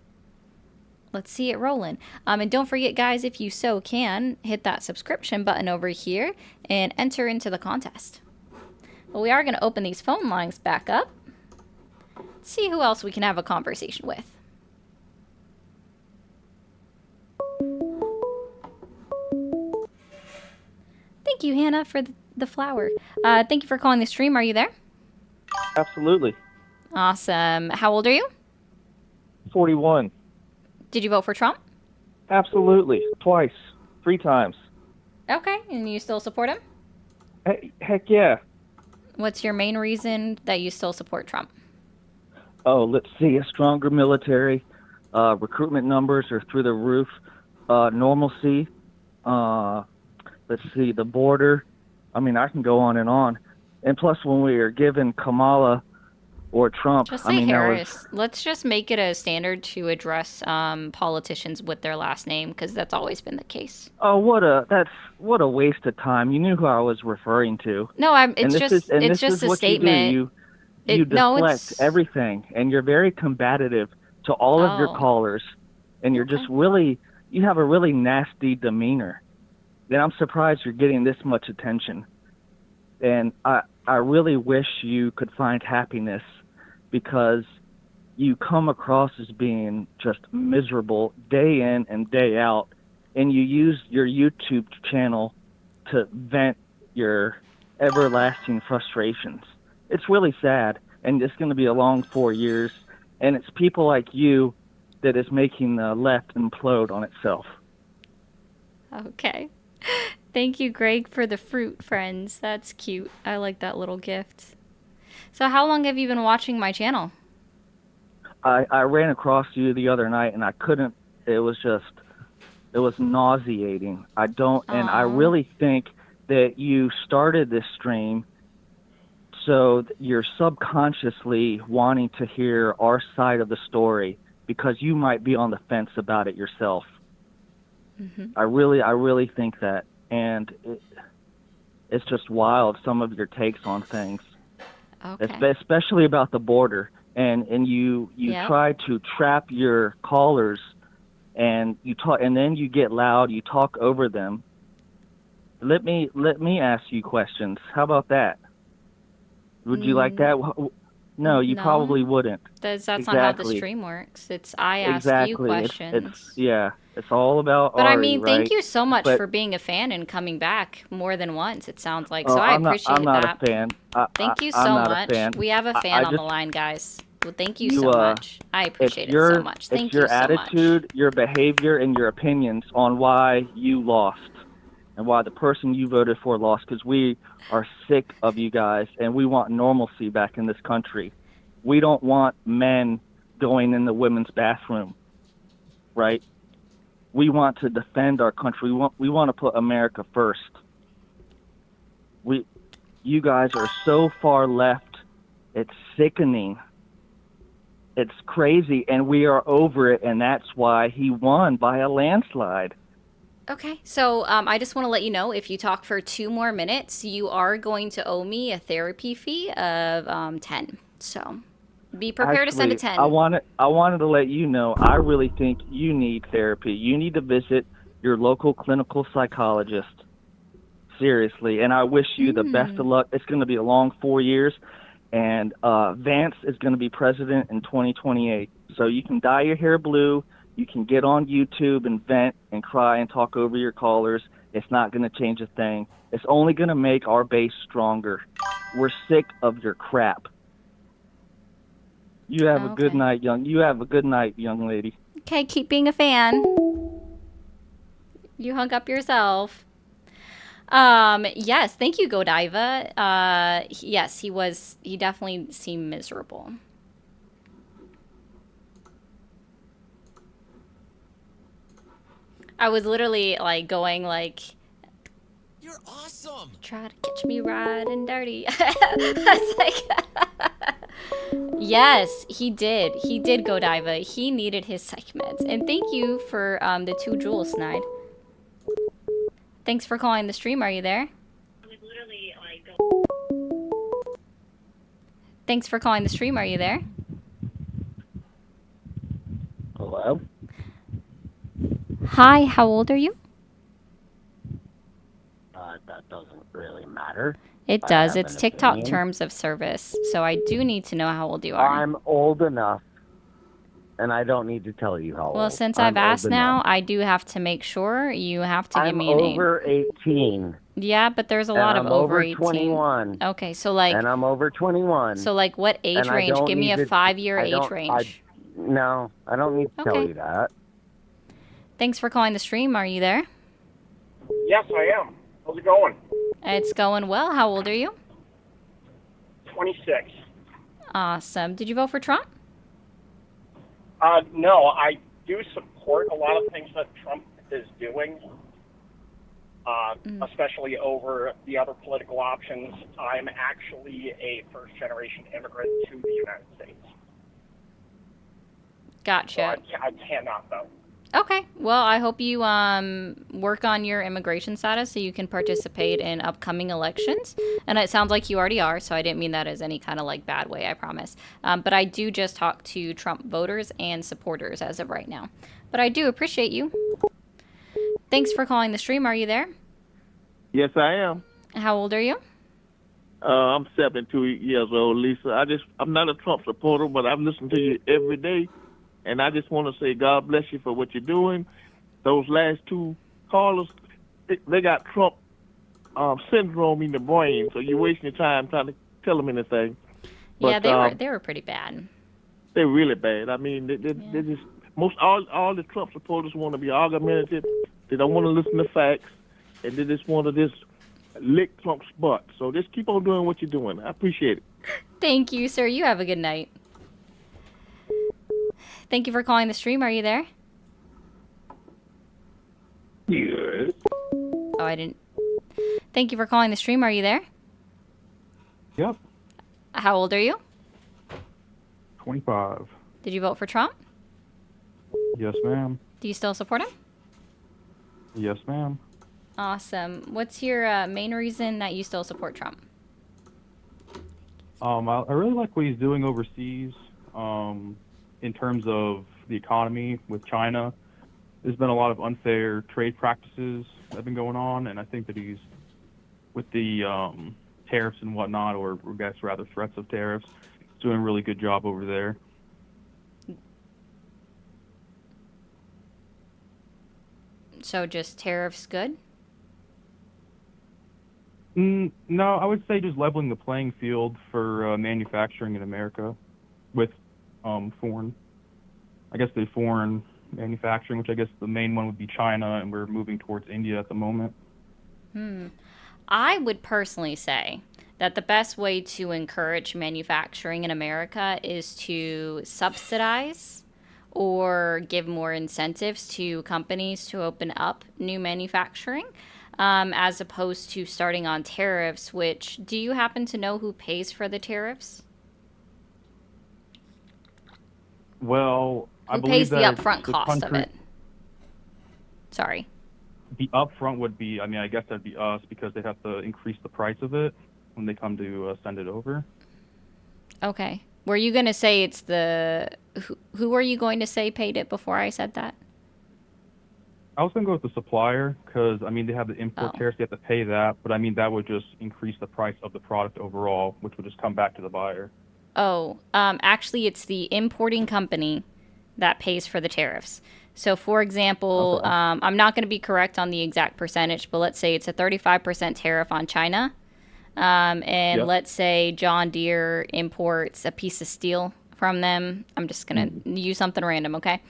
Let's see it rolling. And don't forget, guys, if you so can, hit that subscription button over here and enter into the contest. Well, we are going to open these phone lines back up. Let's see who else we can have a conversation with. Thank you, Hannah, for the flower. Thank you for calling the stream. Are you there? Absolutely. Awesome. How old are you? 41. Did you vote for Trump? Absolutely. Twice. 3 times. Okay. And you still support him? Heck yeah. What's your main reason that you still support Trump? Oh, let's see. A stronger military. Recruitment numbers are through the roof. Normalcy. Let's see, the border. I mean, I can go on. And plus, when we are given Kamala or Trump, Just say Harris. Let's just make it a standard to address politicians with their last name, because that's always been the case. Oh, what a waste of time. You knew who I was referring to. No, it's just a statement. You deflect everything, and you're very combative to all of your callers, and you're just you have a really nasty demeanor. Then I'm surprised you're getting this much attention. And I really wish you could find happiness, because you come across as being just miserable day in and day out, and you use your YouTube channel to vent your everlasting frustrations. It's really sad, and it's going to be a long 4 years, and it's people like you that is making the left implode on itself. Okay. Thank you, Greg, for the fruit, friends. That's cute. I like that little gift. So how long have you been watching my channel? I ran across you the other night, and I couldn't. It was nauseating. And I really think that you started this stream so you're subconsciously wanting to hear our side of the story, because you might be on the fence about it yourself. Mm-hmm. I really think that, and it's just wild, some of your takes on things, especially about the border, and you try to trap your callers, and you talk, and then you get loud, you talk over them. Let me ask you questions. How about that? Would you like that? No, you No. probably wouldn't. That's not how the Exactly. stream works. It's I ask you Exactly. questions. It's all about But I Ari, mean, thank right? you so much But for being a fan and coming back more than once, it sounds like. So oh, I I'm appreciate not that. a fan. Thank you I'm so not a much. fan. We have a fan I on the just line, guys. Well, thank you you so much. I appreciate it so much. it's Thank you your so much. attitude, your behavior, and your opinions on why you lost and why the person you voted for lost. Because we are sick of you guys, and we want normalcy back in this country. We don't want men going in the women's bathroom, right? We want to defend our country. We want to put America first. You guys are so far left. It's sickening. It's crazy, and we are over it, and that's why he won by a landslide. Okay, so I just want to let you know if you talk for 2 more minutes, you are going to owe me a therapy fee of 10. So be prepared to send a Actually, 10. I wanted to let you know, I really think you need therapy. You need to visit your local clinical psychologist. Seriously, and I wish you the best of luck. It's going to be a long 4 years, and Vance is going to be president in 2028. So you can dye your hair blue. You can get on YouTube and vent and cry and talk over your callers. It's not going to change a thing. It's only going to make our base stronger. We're sick of your crap. You have a good night, young lady. Okay, keep being a fan. You hung up yourself. Yes, thank you, Godiva. Yes, he definitely seemed miserable. I was literally like going like, "You're awesome. Try to catch me riding dirty." I was like, yes, he did. He did, Godiva. He needed his psych meds. And thank you for the 2 jewels, Snide. Thanks for calling the stream. Are you there? Thanks for calling the stream. Are you there? Hello? Hi, how old are you? That doesn't really matter. It I does. have It's an TikTok opinion. terms of service. So I do need to know how old you are. I'm old enough, and I don't need to tell you how old. Well, since I'm I've asked old now, enough. I do have to make sure you have to give me an I'm age. over 18. Yeah, but there's a lot of I'm over over 18. 21. Okay, so like. And I'm over 21. So like what age And I range? don't Give me need a to- 5-year I age don't- range. No, I don't need to tell Okay. you that. Thanks for calling the stream. Are you there? Yes, I am. How's it going? It's going well. How old are you? 26. Awesome. Did you vote for Trump? No, I do support a lot of things that Trump is doing, especially over the other political options. I'm actually a first-generation immigrant to the United States. Gotcha. So I cannot vote. Okay. Well, I hope you work on your immigration status so you can participate in upcoming elections. And it sounds like you already are, so I didn't mean that as any kind of like bad way, I promise. But I do just talk to Trump voters and supporters as of right now. But I do appreciate you. Thanks for calling the stream. Are you there? Yes, I am. How old are you? I'm 72 years old, Lisa. I'm not a Trump supporter, but I've listened to you every day. And I just want to say God bless you for what you're doing. Those last 2 callers, they got Trump syndrome in the brain, so you're wasting your time trying to tell them anything. Yeah, But, they were pretty bad. They're really bad. I mean, they just all the Trump supporters want to be argumentative. They don't want to listen to facts, and they just want to just lick Trump's butt. So just keep on doing what you're doing. I appreciate it. Thank you, sir. You have a good night. Thank you for calling the stream. Are you there? Yes. Oh, I didn't. Thank you for calling the stream. Are you there? Yep. How old are you? 25. Did you vote for Trump? Yes, ma'am. Do you still support him? Yes, ma'am. Awesome. What's your main reason that you still support Trump? I really like what he's doing overseas. In terms of the economy with China, there's been a lot of unfair trade practices that have been going on, and I think that he's, with the tariffs and whatnot, or I guess rather threats of tariffs, doing a really good job over there. So just tariffs good? No, I would say just leveling the playing field for manufacturing in America with foreign. I guess the foreign manufacturing, which I guess the main one would be China, and we're moving towards India at the moment. I would personally say that the best way to encourage manufacturing in America is to subsidize or give more incentives to companies to open up new manufacturing, as opposed to starting on tariffs, which, do you happen to know who pays for the tariffs? Well, I Who believe pays the that upfront the cost of country, it? Sorry. the upfront would be, I mean, I guess that'd be us because they'd have to increase the price of it when they come to send it over. Okay. Were you going to say it's the... Who were you going to say paid it before I said that? I was going to go with the supplier because, I mean, they have the import tariffs, they have to pay that, but I mean, that would just increase the price of the product overall, which would just come back to the buyer. Oh, actually, it's the importing company that pays for the tariffs. So, for example, Okay. I'm not going to be correct on the exact percentage, but let's say it's a 35% tariff on China. And Yep. let's say John Deere imports a piece of steel from them. I'm just going to use something random, okay?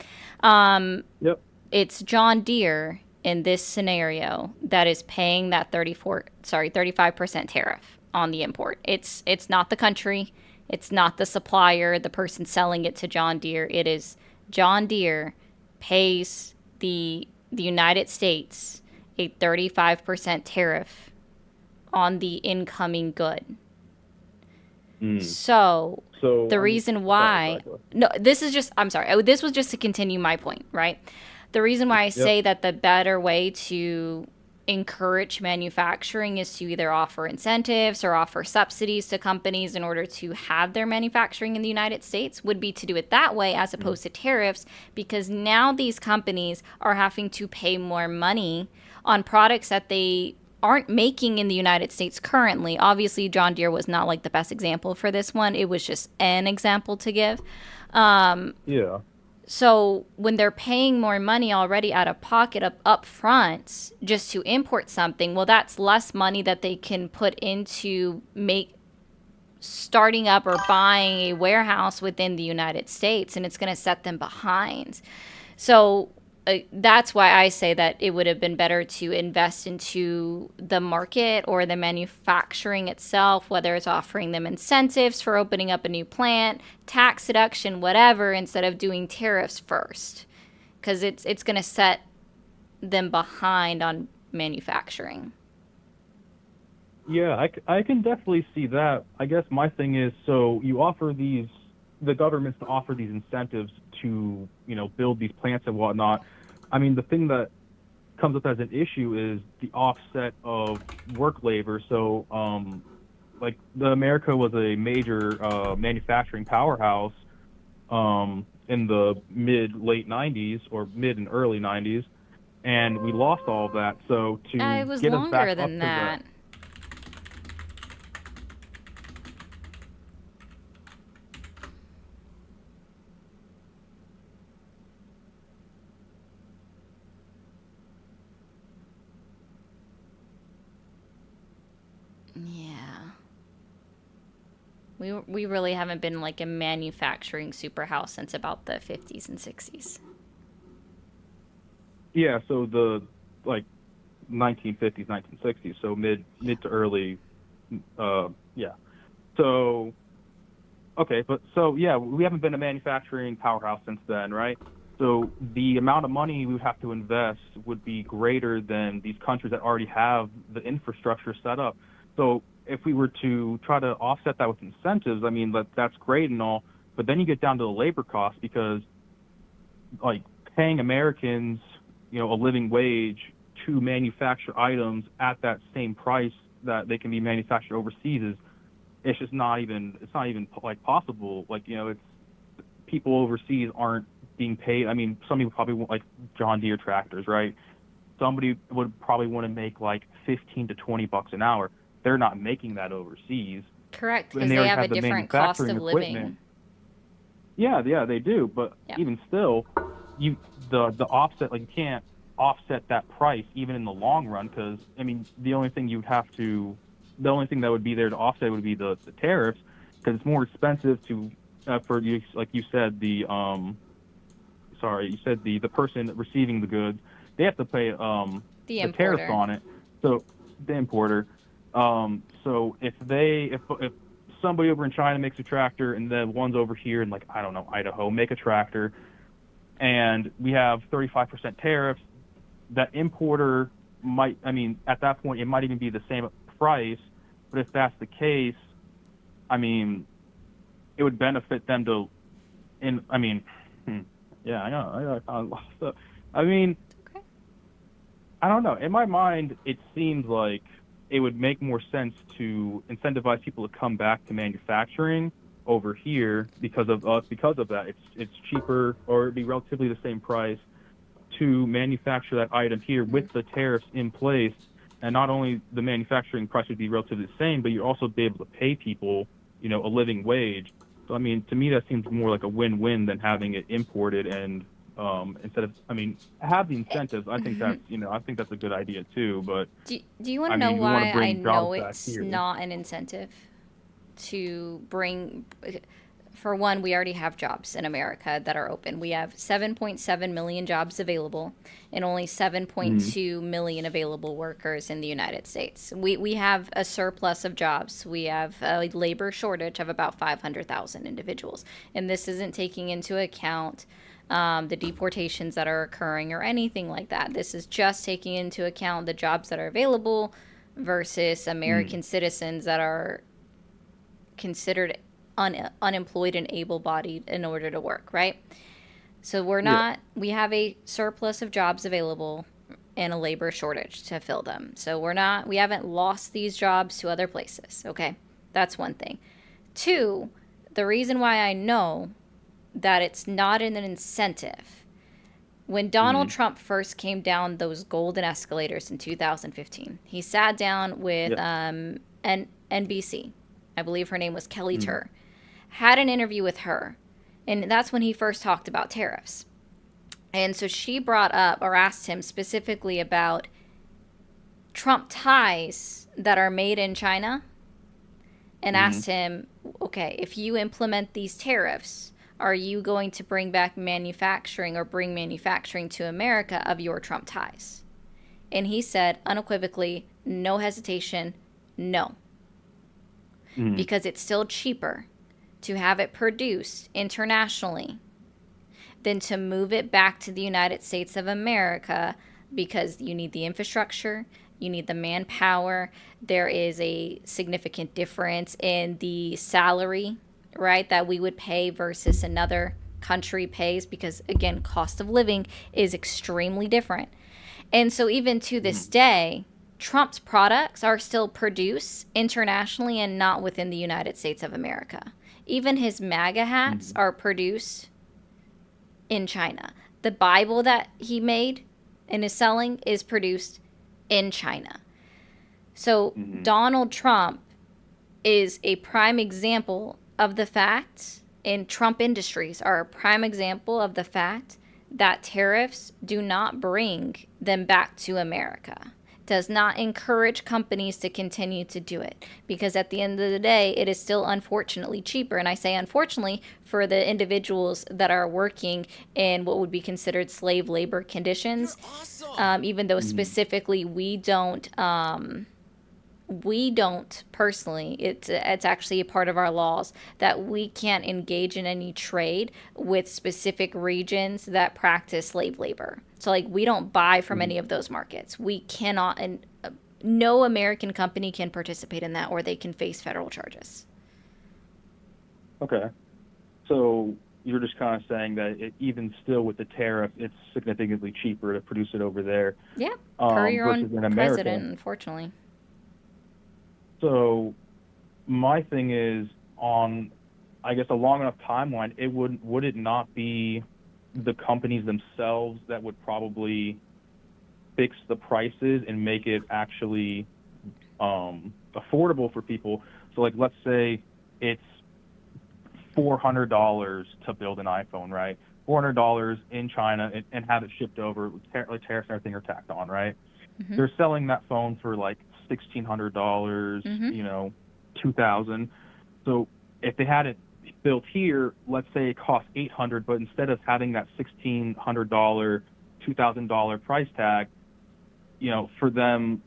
Yep. It's John Deere in this scenario that is paying that 35% tariff on the import. It's not the country, it's not the supplier, the person selling it to John Deere. It is John Deere pays the United States a 35% tariff on the incoming good. So the reason why, no, this is just, I'm sorry, this was just to continue my point, right? The reason why I say that the better way to encourage manufacturing is to either offer incentives or offer subsidies to companies in order to have their manufacturing in the United States would be to do it that way as opposed to tariffs, because now these companies are having to pay more money on products that they aren't making in the United States currently. Obviously, John Deere was not like the best example for this one. It was just an example to give. Yeah. So when they're paying more money already out of pocket up front just to import something, well, that's less money that they can put into starting up or buying a warehouse within the United States, and it's going to set them behind. So that's why I say that it would have been better to invest into the market or the manufacturing itself, whether it's offering them incentives for opening up a new plant, tax deduction, whatever, instead of doing tariffs first, because it's going to set them behind on manufacturing. Yeah, I can definitely see that. I guess my thing is, so you offer the governments to offer these incentives to, build these plants and whatnot. I mean, the thing that comes up as an issue is the offset of work labor. So, like, America was a major manufacturing powerhouse in the late 90s or mid and early 90s, and we lost all of that. So to It was get us back longer up than to that. Yeah. We really haven't been like a manufacturing superhouse since about the 50s and 60s. Yeah, so the 1950s, 1960s, so mid to early, yeah. So okay, but so yeah, we haven't been a manufacturing powerhouse since then, right? So the amount of money we would have to invest would be greater than these countries that already have the infrastructure set up. So if we were to try to offset that with incentives, I mean, that's great and all, but then you get down to the labor cost because, like, paying Americans, a living wage to manufacture items at that same price that they can be manufactured overseas it's just not even like possible. Like, it's people overseas aren't being paid. I mean, some people probably want like John Deere tractors, right? Somebody would probably want to make like $15 to $20 an hour. They're not making that overseas. Correct, and because they they already have a the different cost manufacturing of equipment. living. Yeah, they do. But Yeah. even still, the offset, like, you can't offset that price even in the long run, because I mean the only thing that would be there to offset would be the tariffs, because it's more expensive to for you, like you said, the person receiving the goods, they have to pay The the tariffs importer. on it. So the importer. So if somebody over in China makes a tractor and the ones over here in, like, I don't know, Idaho make a tractor, and we have 35% tariffs, that importer might, I mean, at that point it might even be the same price. But if that's the case, I mean, it would benefit them to, yeah, I know, I kind of lost it. I mean, Okay. I don't know. In my mind, it seems like it would make more sense to incentivize people to come back to manufacturing over here because of that. It's cheaper, or it'd be relatively the same price to manufacture that item here with the tariffs in place. And not only the manufacturing price would be relatively the same, but you'd also be able to pay people, a living wage. So I mean, to me, that seems more like a win-win than having it imported. And instead of, I mean, have the incentives. I think that's a good idea too. But Do you want I to know mean, we want why to I bring jobs know back it's here. not an incentive to bring? For one, we already have jobs in America that are open. We have 7.7 million jobs available and only 7.2 million available workers in the United States. We have a surplus of jobs. We have a labor shortage of about 500,000 individuals. And this isn't taking into account the deportations that are occurring or anything like that. This is just taking into account the jobs that are available versus American citizens that are considered unemployed and able-bodied in order to work, right? So we have a surplus of jobs available and a labor shortage to fill them. So we haven't lost these jobs to other places, okay? That's one thing. Two, the reason why I know that it's not an incentive, when Donald Trump first came down those golden escalators in 2015, he sat down with NBC. I believe her name was Kelly Tur. Had an interview with her, and that's when he first talked about tariffs. And so she brought up or asked him specifically about Trump ties that are made in China, and asked him, okay, if you implement these tariffs, are you going to bring back manufacturing or bring manufacturing to America of your Trump ties? And he said unequivocally, no hesitation, no. Because it's still cheaper to have it produced internationally than to move it back to the United States of America, because you need the infrastructure, you need the manpower. There is a significant difference in the salary, right, that we would pay versus another country pays, because again, cost of living is extremely different. And so even to this day, Trump's products are still produced internationally and not within the United States of America. Even his MAGA hats are produced in China. The Bible that he made and is selling is produced in China. So Donald Trump is a prime example of the fact, and Trump Industries are a prime example of the fact that tariffs do not bring them back to America. Does not encourage companies to continue to do it, because at the end of the day, it is still unfortunately cheaper. And I say unfortunately for the individuals that are working in what would be considered slave labor conditions. Even though specifically we don't personally, it's actually a part of our laws that we can't engage in any trade with specific regions that practice slave labor. So like, we don't buy from any of those markets. We cannot, and no American company can participate in that, or they can face federal charges. Okay. So you're just kind of saying that even still with the tariff, it's significantly cheaper to produce it over there. Yeah, per your own versus in America. president, unfortunately. So my thing is, on, I guess, a long enough timeline, would it not be the companies themselves that would probably fix the prices and make it actually affordable for people, So like, let's say it's $400 to build an iPhone, right? $400 in China and have it shipped over, like tariffs and everything are tacked on, right? Mm-hmm. They're selling that phone for like $1,600, Mm-hmm. $2,000. So if they had it built here, let's say it costs $800, but instead of having that $1,600, $2,000 price tag, for them,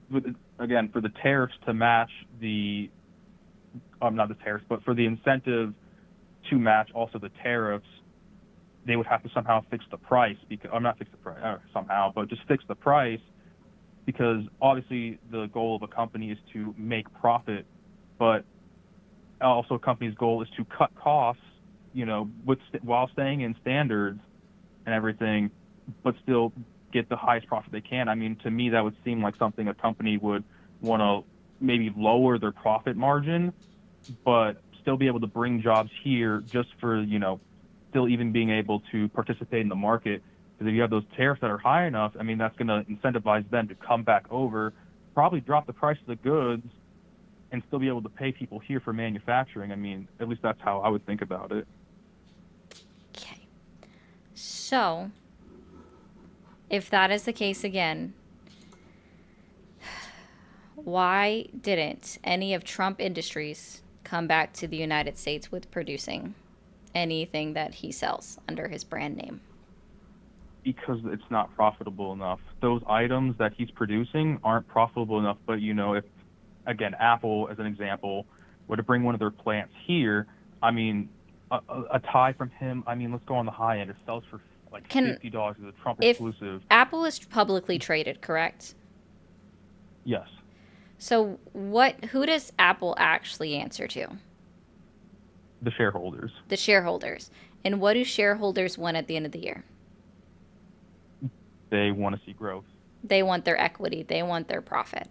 again, for the tariffs to match the, not the tariffs, but for the incentive to match also the tariffs, they would have to somehow fix the price, because, or not fix the price somehow, but just fix the price, because obviously the goal of a company is to make profit, but also a company's goal is to cut costs, while staying in standards and everything, but still get the highest profit they can. I mean, to me, that would seem like something a company would want to maybe lower their profit margin, but still be able to bring jobs here just for, still even being able to participate in the market. Because if you have those tariffs that are high enough, I mean, that's going to incentivize them to come back over, probably drop the price of the goods, and still be able to pay people here for manufacturing. I mean, at least that's how I would think about it. Okay. So, if that is the case again, why didn't any of Trump Industries come back to the United States with producing anything that he sells under his brand name? Because it's not profitable enough. Those items that he's producing aren't profitable enough. But, if, again, Apple, as an example, were to bring one of their plants here, I mean, a tie from him, I mean, let's go on the high end. It sells for like $50 as a Trump exclusive. Apple is publicly traded, correct? Yes. So who does Apple actually answer to? The shareholders. The shareholders. And what do shareholders want at the end of the year? They want to see growth. They want their equity. They want their profit,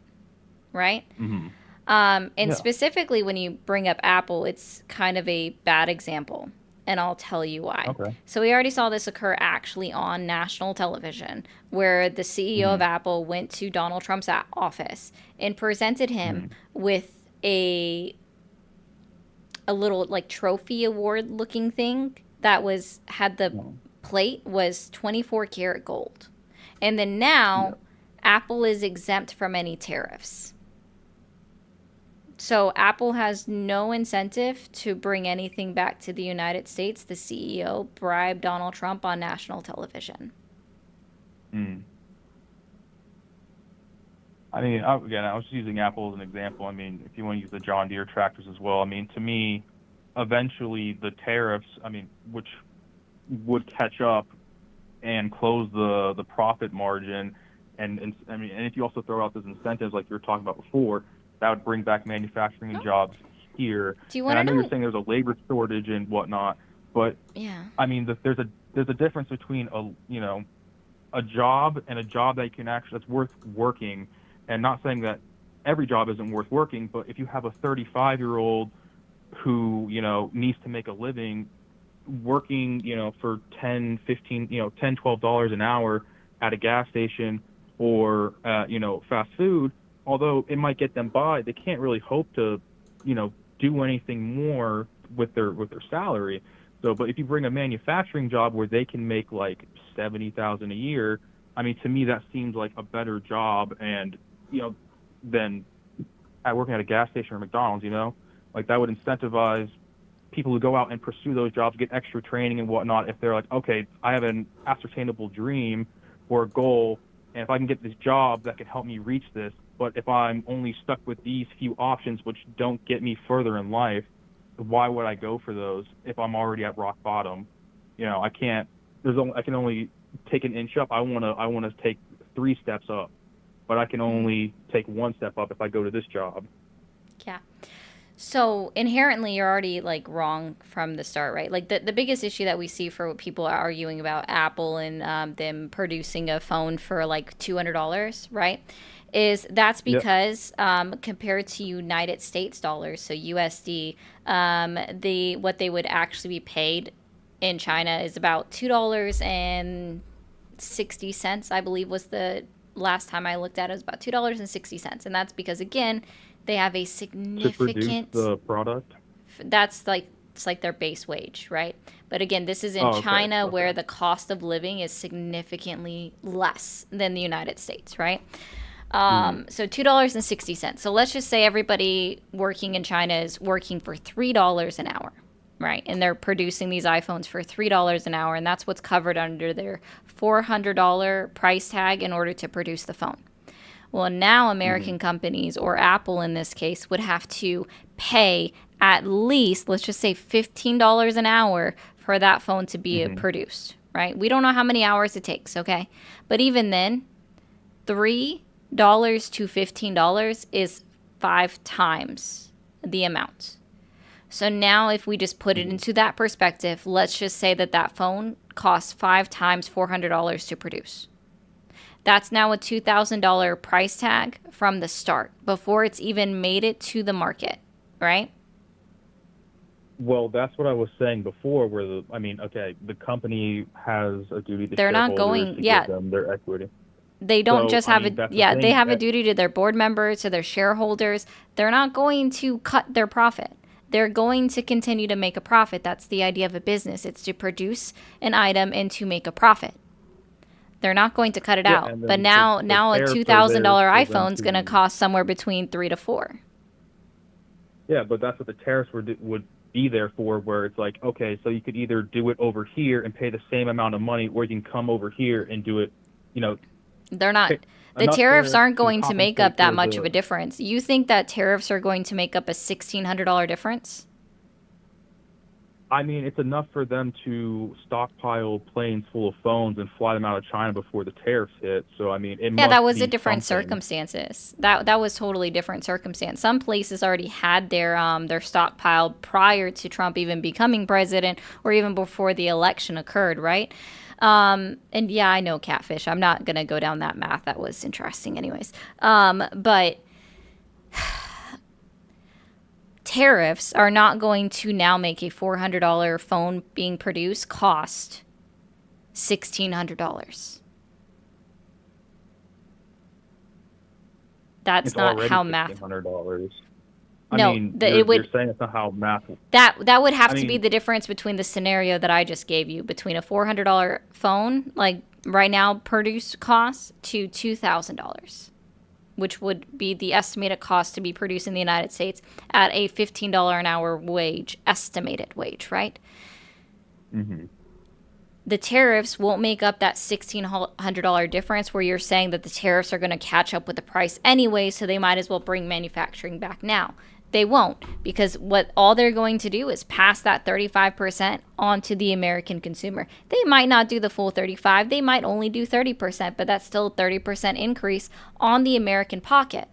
right? Mm-hmm. And specifically when you bring up Apple, it's kind of a bad example. And I'll tell you why. Okay. So we already saw this occur actually on national television, where the CEO of Apple went to Donald Trump's office and presented him with a little like trophy award looking thing that had the plate was 24 karat gold. And then now Apple is exempt from any tariffs. So Apple has no incentive to bring anything back to the United States. The CEO bribed Donald Trump on national television. I mean, again, I was just using Apple as an example. I mean, if you want to use the John Deere tractors as well, I mean, to me, eventually the tariffs, I mean, which would catch up and close the profit margin, and I mean, and if you also throw out those incentives like you were talking about before, that would bring back manufacturing jobs here. Do you want to know? I know you're saying there's a labor shortage and whatnot, but I mean, there's a difference between a job and a job that you can actually that's worth working, and not saying that every job isn't worth working, but if you have a 35-year-old who needs to make a living, working for $10, $15, $10, $12 an hour at a gas station or fast food, although it might get them by, they can't really hope to do anything more with their salary. So, but if you bring a manufacturing job where they can make like $70,000 a year, I mean, to me that seems like a better job, and than working at a gas station or McDonald's. Like that would incentivize people to go out and pursue those jobs, get extra training and whatnot. If they're like, okay, I have an ascertainable dream or a goal, and if I can get this job that can help me reach this, but if I'm only stuck with these few options which don't get me further in life, why would I go for those if I'm already at rock bottom? I can't. I can only take an inch up. I want to take 3 steps up, but I can only take 1 step up if I go to this job. Yeah. So inherently, you're already like wrong from the start, right? Like the biggest issue that we see for what people are arguing about Apple and them producing a phone for like $200, right? Is that's because compared to United States dollars, so USD, what they would actually be paid in China is about $2.60, I believe was the last time I looked at it was about $2.60, and that's because again, they have a To produce significant. the product. That's like it's like their base wage, right? But again, this is in Oh, okay. China where Okay. the cost of living is significantly less than the United States, right? So $2.60. So let's just say everybody working in China is working for $3 an hour, right? And they're producing these iPhones for $3 an hour, and that's what's covered under their $400 price tag in order to produce the phone. Well, now American companies, or Apple in this case, would have to pay at least, let's just say $15 an hour for that phone to be produced, right? We don't know how many hours it takes, okay? But even then, $3 to $15 is 5 times the amount. So now if we just put it into that perspective, let's just say that that phone costs 5 times $400 to produce. That's now a $2,000 price tag from the start, before it's even made it to the market, right? Well, that's what I was saying before. The company has a duty to They're not shareholders going- to yeah. give them their equity. They don't So, just I have mean, that's the they thing, have a that- duty to their board members, to their shareholders. They're not going to cut their profit. They're going to continue to make a profit. That's the idea of a business. It's to produce an item and to make a profit. They're not going to cut it Yeah, out. and But then now the a tariffs are $2,000 there for them iPhone is going to to- cost somewhere between 3 to 4. Yeah, but that's what the tariffs would be there for, where it's like, okay, so you could either do it over here and pay the same amount of money, or you can come over here and do it, They're not. pick The enough tariffs tariffs aren't to going to make up compensate that for much the- of a difference. You think that tariffs are going to make up a $1,600 difference? I mean, it's enough for them to stockpile planes full of phones and fly them out of China before the tariffs hit. So, I mean, it Yeah, must that was be a different something. circumstances. That was totally different circumstance. Some places already had their stockpile prior to Trump even becoming president, or even before the election occurred, right? And yeah, I know catfish. I'm not gonna go down that math. That was interesting, anyways. But tariffs are not going to now make a $400 phone being produced cost $1,600. That's It's not already how math. $1,600. No, I mean, it would. you're saying it's not how math. That would have I to be mean- the difference between the scenario that I just gave you, between a $400 phone, like right now produced cost, to $2,000, which would be the estimated cost to be produced in the United States at a $15 an hour wage, estimated wage, right? Mm-hmm. The tariffs won't make up that $1,600 difference, where you're saying that the tariffs are going to catch up with the price anyway, so they might as well bring manufacturing back now. They won't, because what all they're going to do is pass that 35% onto the American consumer. They might not do the full 35, they might only do 30%, but that's still a 30% increase on the American pocket.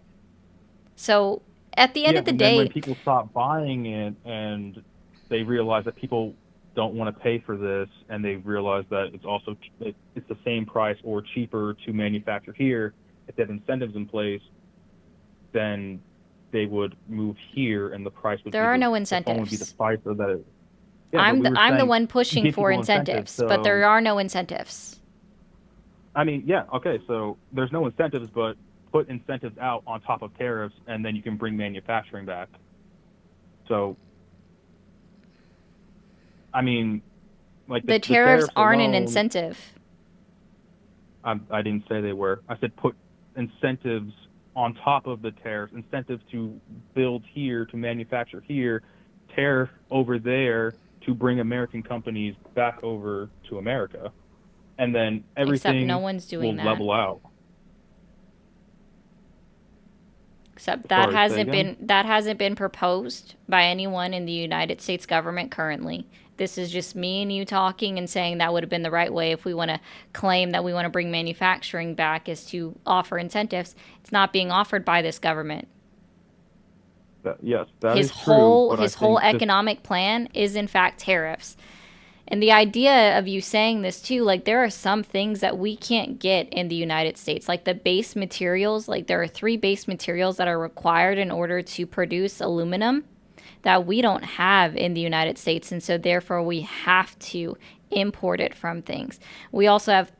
So at the end of the and then when day, people stop buying it and they realize that people don't want to pay for this, and they realize that it's the same price or cheaper to manufacture here, if they have incentives in place, then they would move here, and the price would. There be are the, no the phone would be the incentives. price of that. Yeah, I'm but we were the saying one pushing give for people incentives, so, but there are no incentives. I mean, yeah, okay, so there's no incentives, but put incentives out on top of tariffs, and then you can bring manufacturing back. So, I mean, like The tariffs aren't an alone- incentive. I didn't say they were. I said put incentives on top of the tariffs, incentives to build here, to manufacture here, tariff over there to bring American companies back over to America. And then everything no one's doing will that. level out. Except that Sorry, say again? hasn't been proposed by anyone in the United States government currently. This is just me and you talking and saying that would have been the right way if we want to claim that we want to bring manufacturing back, is to offer incentives. It's not being offered by this government. Yes, that His is true. whole but I his whole think this- economic plan is in fact tariffs. And the idea of you saying this too, like there are some things that we can't get in the United States, like the base materials. Like there are 3 base materials that are required in order to produce aluminum that we don't have in the United States, and so therefore we have to import it from things. We also have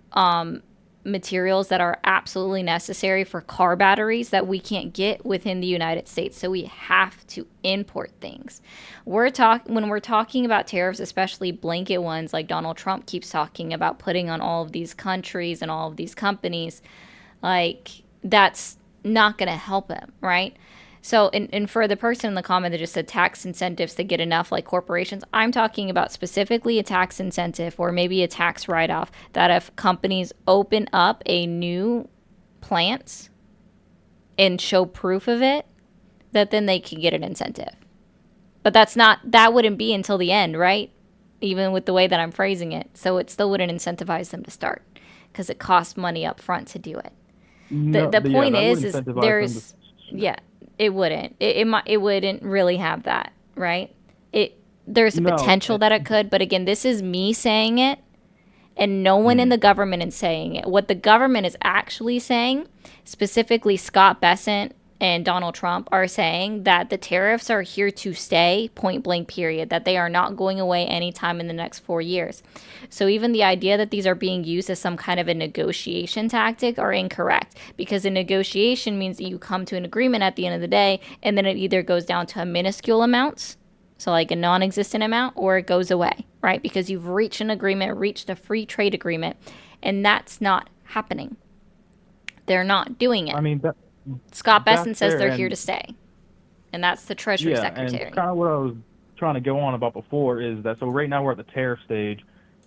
materials that are absolutely necessary for car batteries that we can't get within the United States. So we have to import things. When we're talking about tariffs, especially blanket ones like Donald Trump keeps talking about putting on all of these countries and all of these companies, like that's not going to help him, right? So, and for the person in the comment that just said tax incentives to get enough like corporations, I'm talking about specifically a tax incentive or maybe a tax write-off that if companies open up a new plant and show proof of it, that then they can get an incentive. But that wouldn't be until the end, right? Even with the way that I'm phrasing it. So it still wouldn't incentivize them to start because it costs money up front to do it. The point is there's, yeah, it wouldn't. It wouldn't really have that, right? There's a potential that it could, but again, this is me saying it, and no one in the government is saying it. What the government is actually saying, specifically Scott Bessent and Donald Trump are saying that the tariffs are here to stay, point blank period, that they are not going away anytime in the next 4 years. So even the idea that these are being used as some kind of a negotiation tactic are incorrect, because a negotiation means that you come to an agreement at the end of the day, and then it either goes down to a minuscule amount, so like a non-existent amount, or it goes away, right? Because you've reached an agreement, reached a free trade agreement, and that's not happening. They're not doing it. I mean, Scott Bessent says they're here to stay, and that's the Treasury Secretary. And kind of what I was trying to go on about before is that, so right now we're at the tariff stage.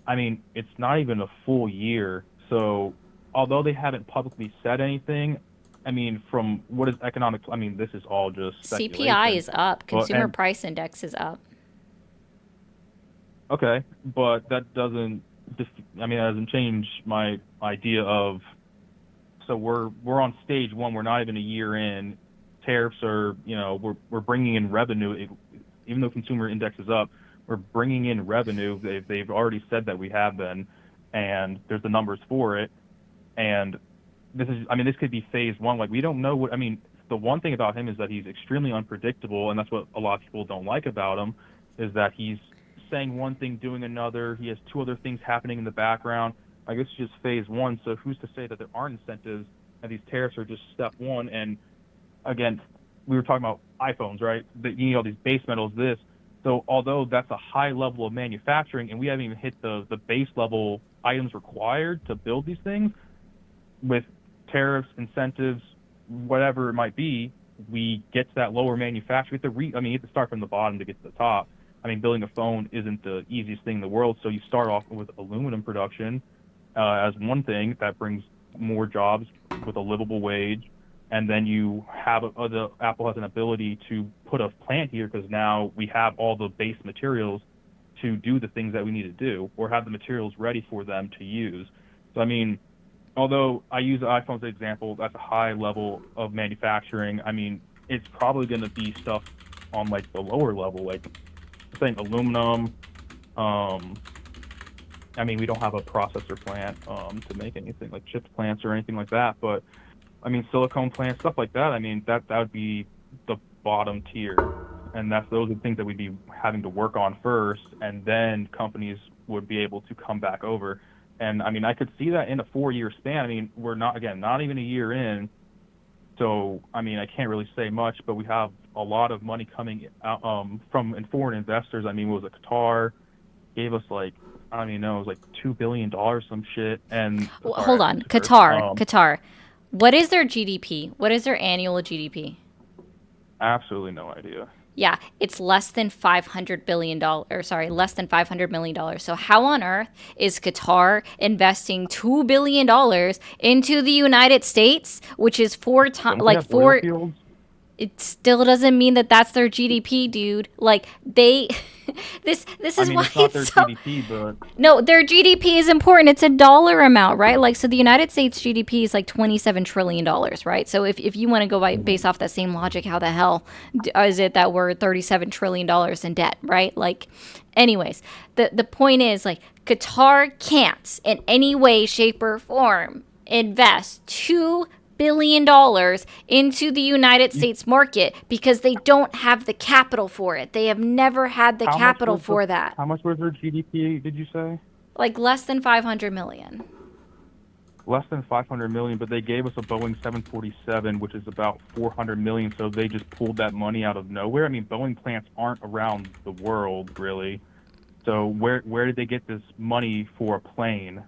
I mean, it's not even a full year. So although they haven't publicly said anything, I mean, from what is economic, I mean, this is all just speculation. CPI is up. Consumer Price Index is up. Okay, but that doesn't, that doesn't change my idea of, so we're on stage one. We're not even a year in. Tariffs are, we're bringing in revenue. Even though consumer index is up, we're bringing in revenue. They've already said that we have been, and there's the numbers for it. And this could be phase one. Like, we don't know what, the one thing about him is that he's extremely unpredictable, and that's what a lot of people don't like about him, is that he's saying one thing, doing another. He has two other things happening in the background. I guess it's just phase one, so who's to say that there aren't incentives and these tariffs are just step one? And again, we were talking about iPhones, right? That you need all these base metals, this. So although that's a high level of manufacturing and we haven't even hit the base level items required to build these things, with tariffs, incentives, whatever it might be, we get to that lower manufacturing. You have to start from the bottom to get to the top. Building a phone isn't the easiest thing in the world, so you start off with aluminum production, as one thing that brings more jobs with a livable wage, and then you have Apple has an ability to put a plant here because now we have all the base materials to do the things that we need to do, or have the materials ready for them to use. So although I use the iPhone as an example, that's a high level of manufacturing. It's probably going to be stuff on like the lower level, like saying aluminum. We don't have a processor plant to make anything like chip plants or anything like that, but silicone plants, stuff like that. That would be the bottom tier, and those are the things that we'd be having to work on first, and then companies would be able to come back over. And I could see that in a 4-year span. We're not even a year in, so I can't really say much, but we have a lot of money coming out from foreign investors. What was it? Qatar gave us like, it was like $2 billion, some shit. And hold on, Qatar. What is their GDP? What is their annual GDP? Absolutely no idea. Yeah, it's less than $500 billion, less than $500 million. So how on earth is Qatar investing $2 billion into the United States, which is 4 times, like 4. It still doesn't mean that that's their GDP, dude. Like this is why it's not their GDP, but no, their GDP is important. It's a dollar amount, right? Like, so the United States GDP is like $27 trillion, right? So if you want to go based off that same logic, how the hell is it that we're $37 trillion in debt, right? Like, anyways, the point is, like, Qatar can't in any way, shape, or form invest $2 billion into the United States market because they don't have the capital for it. They have never had the capital for that. How much was their GDP, did you say? Like less than 500 million. less than 500 million, but they gave us a Boeing 747, which is about 400 million. So they just pulled that money out of nowhere. I mean, Boeing plants aren't around the world really. So where did they get this money for a plane?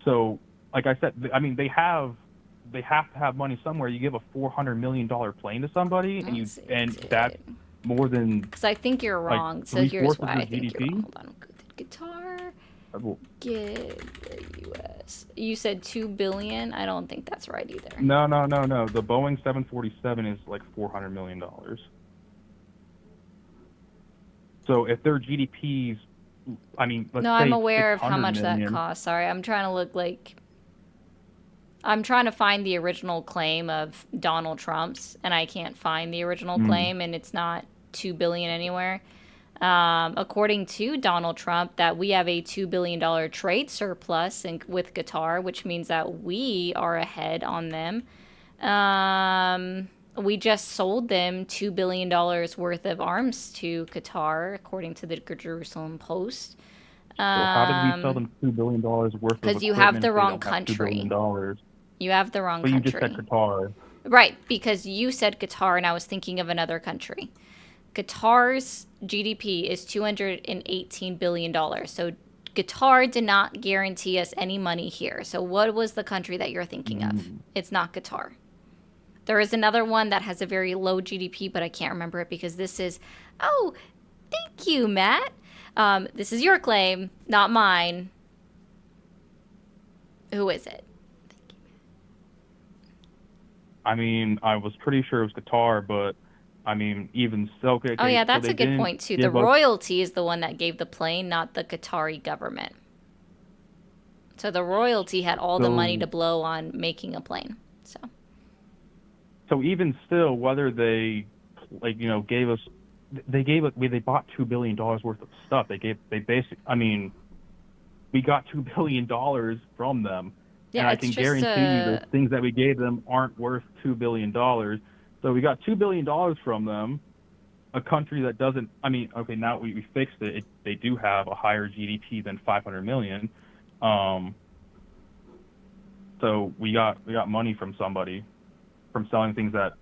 So, like I said, I mean, they have to have money somewhere. You give a $400 million plane to somebody, and that's more than. Because I think you're wrong. Like So here's 3/4 why of I your think GDP? you're wrong. Hold on. Guitar. Give the U.S. You said $2 billion. I don't think that's right either. No. The Boeing 747 is like $400 million. So if their GDPs, I mean, let's No, say I'm aware of how 600 much that million. costs. Sorry, I'm trying to look like. I'm trying to find the original claim of Donald Trump's, and I can't find the original claim, and it's not $2 billion anywhere. According to Donald Trump, that we have a $2 billion trade surplus with Qatar, which means that we are ahead on them. We just sold them $2 billion worth of arms to Qatar, according to the Jerusalem Post. So how did we sell them $2 billion worth of equipment? Because you have the if they wrong don't have country. $2 billion? You have the wrong But country. you just said Qatar. Right, because you said Qatar, and I was thinking of another country. Qatar's GDP is $218 billion. So Qatar did not guarantee us any money here. So what was the country that you're thinking of? It's not Qatar. There is another one that has a very low GDP, but I can't remember it because this is... Oh, thank you, Matt. This is your claim, not mine. Who is it? I mean, I was pretty sure it was Qatar, but I mean, even so. Okay, Oh, yeah, that's so a good point, too. The royalty is the one that gave the plane, not the Qatari government. So the royalty had all the money to blow on making a plane. So even still, whether they, like, you know, gave us, they bought $2 billion worth of stuff. I mean, we got $2 billion from them. Yeah, and I can guarantee you the things that we gave them aren't worth $2 billion. So we got $2 billion from them, a country that doesn't, I mean, okay, now we fixed it. They do have a higher GDP than 500 million. So we got money from somebody, from selling things that,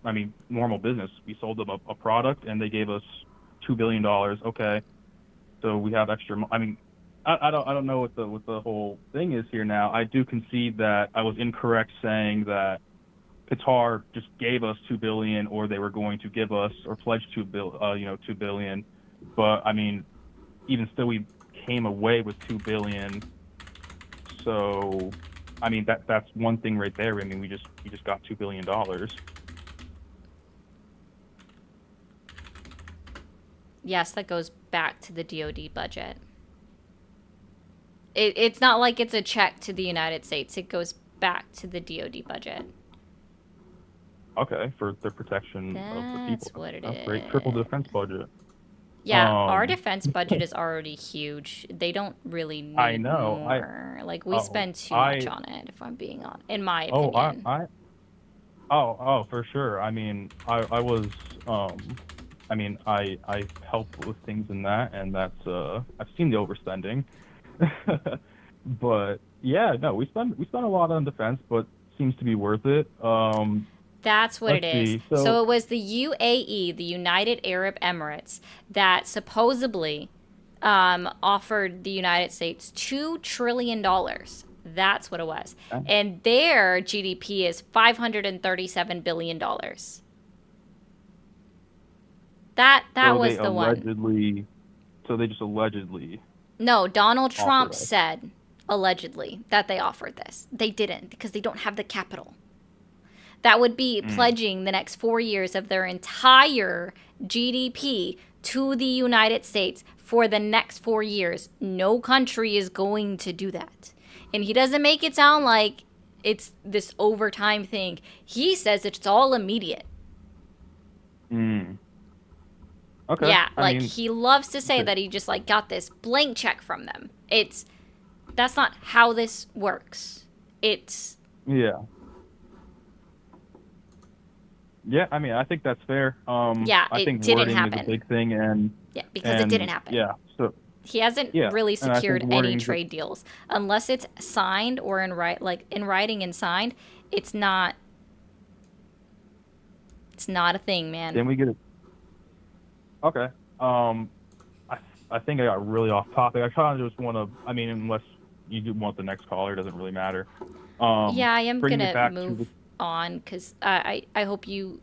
I mean, normal business. We sold them a product and they gave us $2 billion. Okay. So we have extra, I mean, I don't know what the whole thing is here now. I do concede that I was incorrect saying that Qatar just gave us $2 billion, or they were going to give us or pledge $2 billion. But I mean, even still, we came away with $2 billion. So, I mean, that's one thing right there. I mean, we just got $2 billion. Yes, that goes back to the DoD budget. It's not like it's a check to the United States. It goes back to the DoD budget. Okay, for the protection of the people. That's what it is. Great, triple defense budget. Yeah, our defense budget is already huge. They don't really need more. Like, we spend too much on it, if I'm being honest, in my opinion. For sure. I mean, I was, I help with things in that, and that's, I've seen the overspending. But yeah, no, we spend a lot on defense, but seems to be worth it. That's what it is. So it was the UAE, the United Arab Emirates, that supposedly offered the United States $2 trillion. That's what it was. And their GDP is $537 billion. That was the one. So they just allegedly... No, Donald Trump said, allegedly, that they offered this. They didn't, because they don't have the capital. That would be pledging the next 4 years of their entire GDP to the United States for the next 4 years. No country is going to do that. And he doesn't make it sound like it's this overtime thing. He says it's all immediate. Okay. Yeah, he loves to say that he just got this blank check from them. That's not how this works. Yeah. Yeah, I mean, I think that's fair. Yeah, I think didn't wording happen. is a big thing, and because it didn't happen. Yeah. He hasn't Yeah, really and I think secured any wording's trade deals unless it's signed or in writing and signed. It's not. It's not a thing, man. Then we get it. Okay. I think I got really off topic. I kind of just want to. I mean, unless you do want the next caller, it doesn't really matter. Yeah, I am Bringing it gonna back move to the. on because I hope you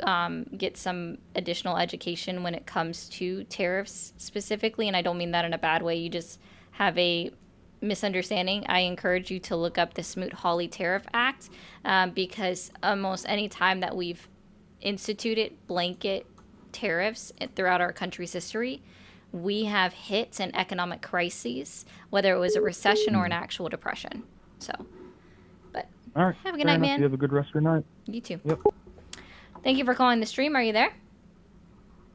get some additional education when it comes to tariffs specifically, and I don't mean that in a bad way. You just have a misunderstanding. I encourage you to look up the Smoot-Hawley Tariff Act because almost any time that we've instituted blanket tariffs throughout our country's history, we have hit an economic crises, whether it was a recession or an actual depression. So, but All right. have a good fair night, enough. man. You have a good rest of your night. You too. Yep. Thank you for calling the stream. Are you there?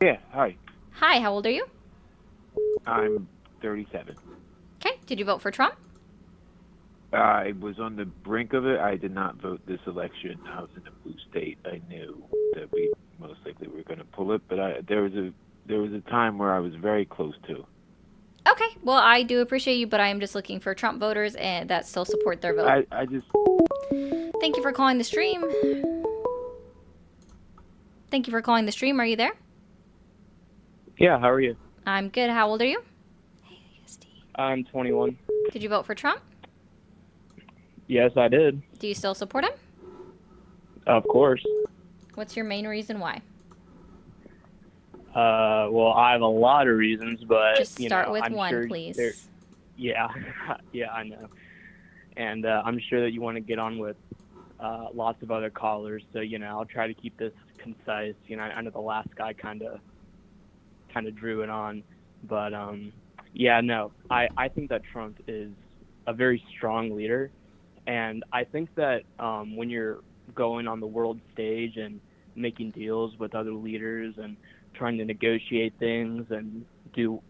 Yeah, hi. Hi, how old are you? I'm 37. Okay. Did you vote for Trump? I was on the brink of it. I did not vote this election. I was in a blue state. I knew that we most likely were going to pull it, but there was a time where I was very close to. Okay. Well, I do appreciate you, but I am just looking for Trump voters and that still support their vote. I just. Thank you for calling the stream. Thank you for calling the stream. Are you there? Yeah, how are you? I'm good. How old are you? I'm 21. Did you vote for Trump? Yes, I did. Do you still support him? Of course. What's your main reason why? Well, I have a lot of reasons, but Just start with I'm one, sure please. Yeah, yeah, I know. And I'm sure that you want to get on with lots of other callers, so I'll try to keep this concise. I know the last guy kind of drew it on, but yeah, no, I think that Trump is a very strong leader, and I think that when you're going on the world stage and making deals with other leaders and trying to negotiate things and do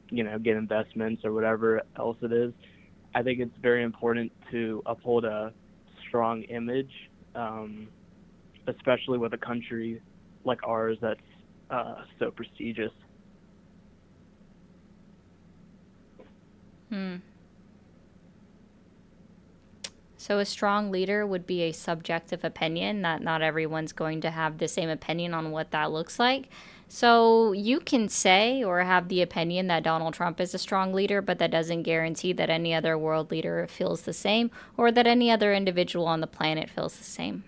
get investments or whatever else it is, I think it's very important to uphold a strong image, especially with a country like ours that's so prestigious. So a strong leader would be a subjective opinion, that not everyone's going to have the same opinion on what that looks like. So you can say or have the opinion that Donald Trump is a strong leader, but that doesn't guarantee that any other world leader feels the same or that any other individual on the planet feels the same.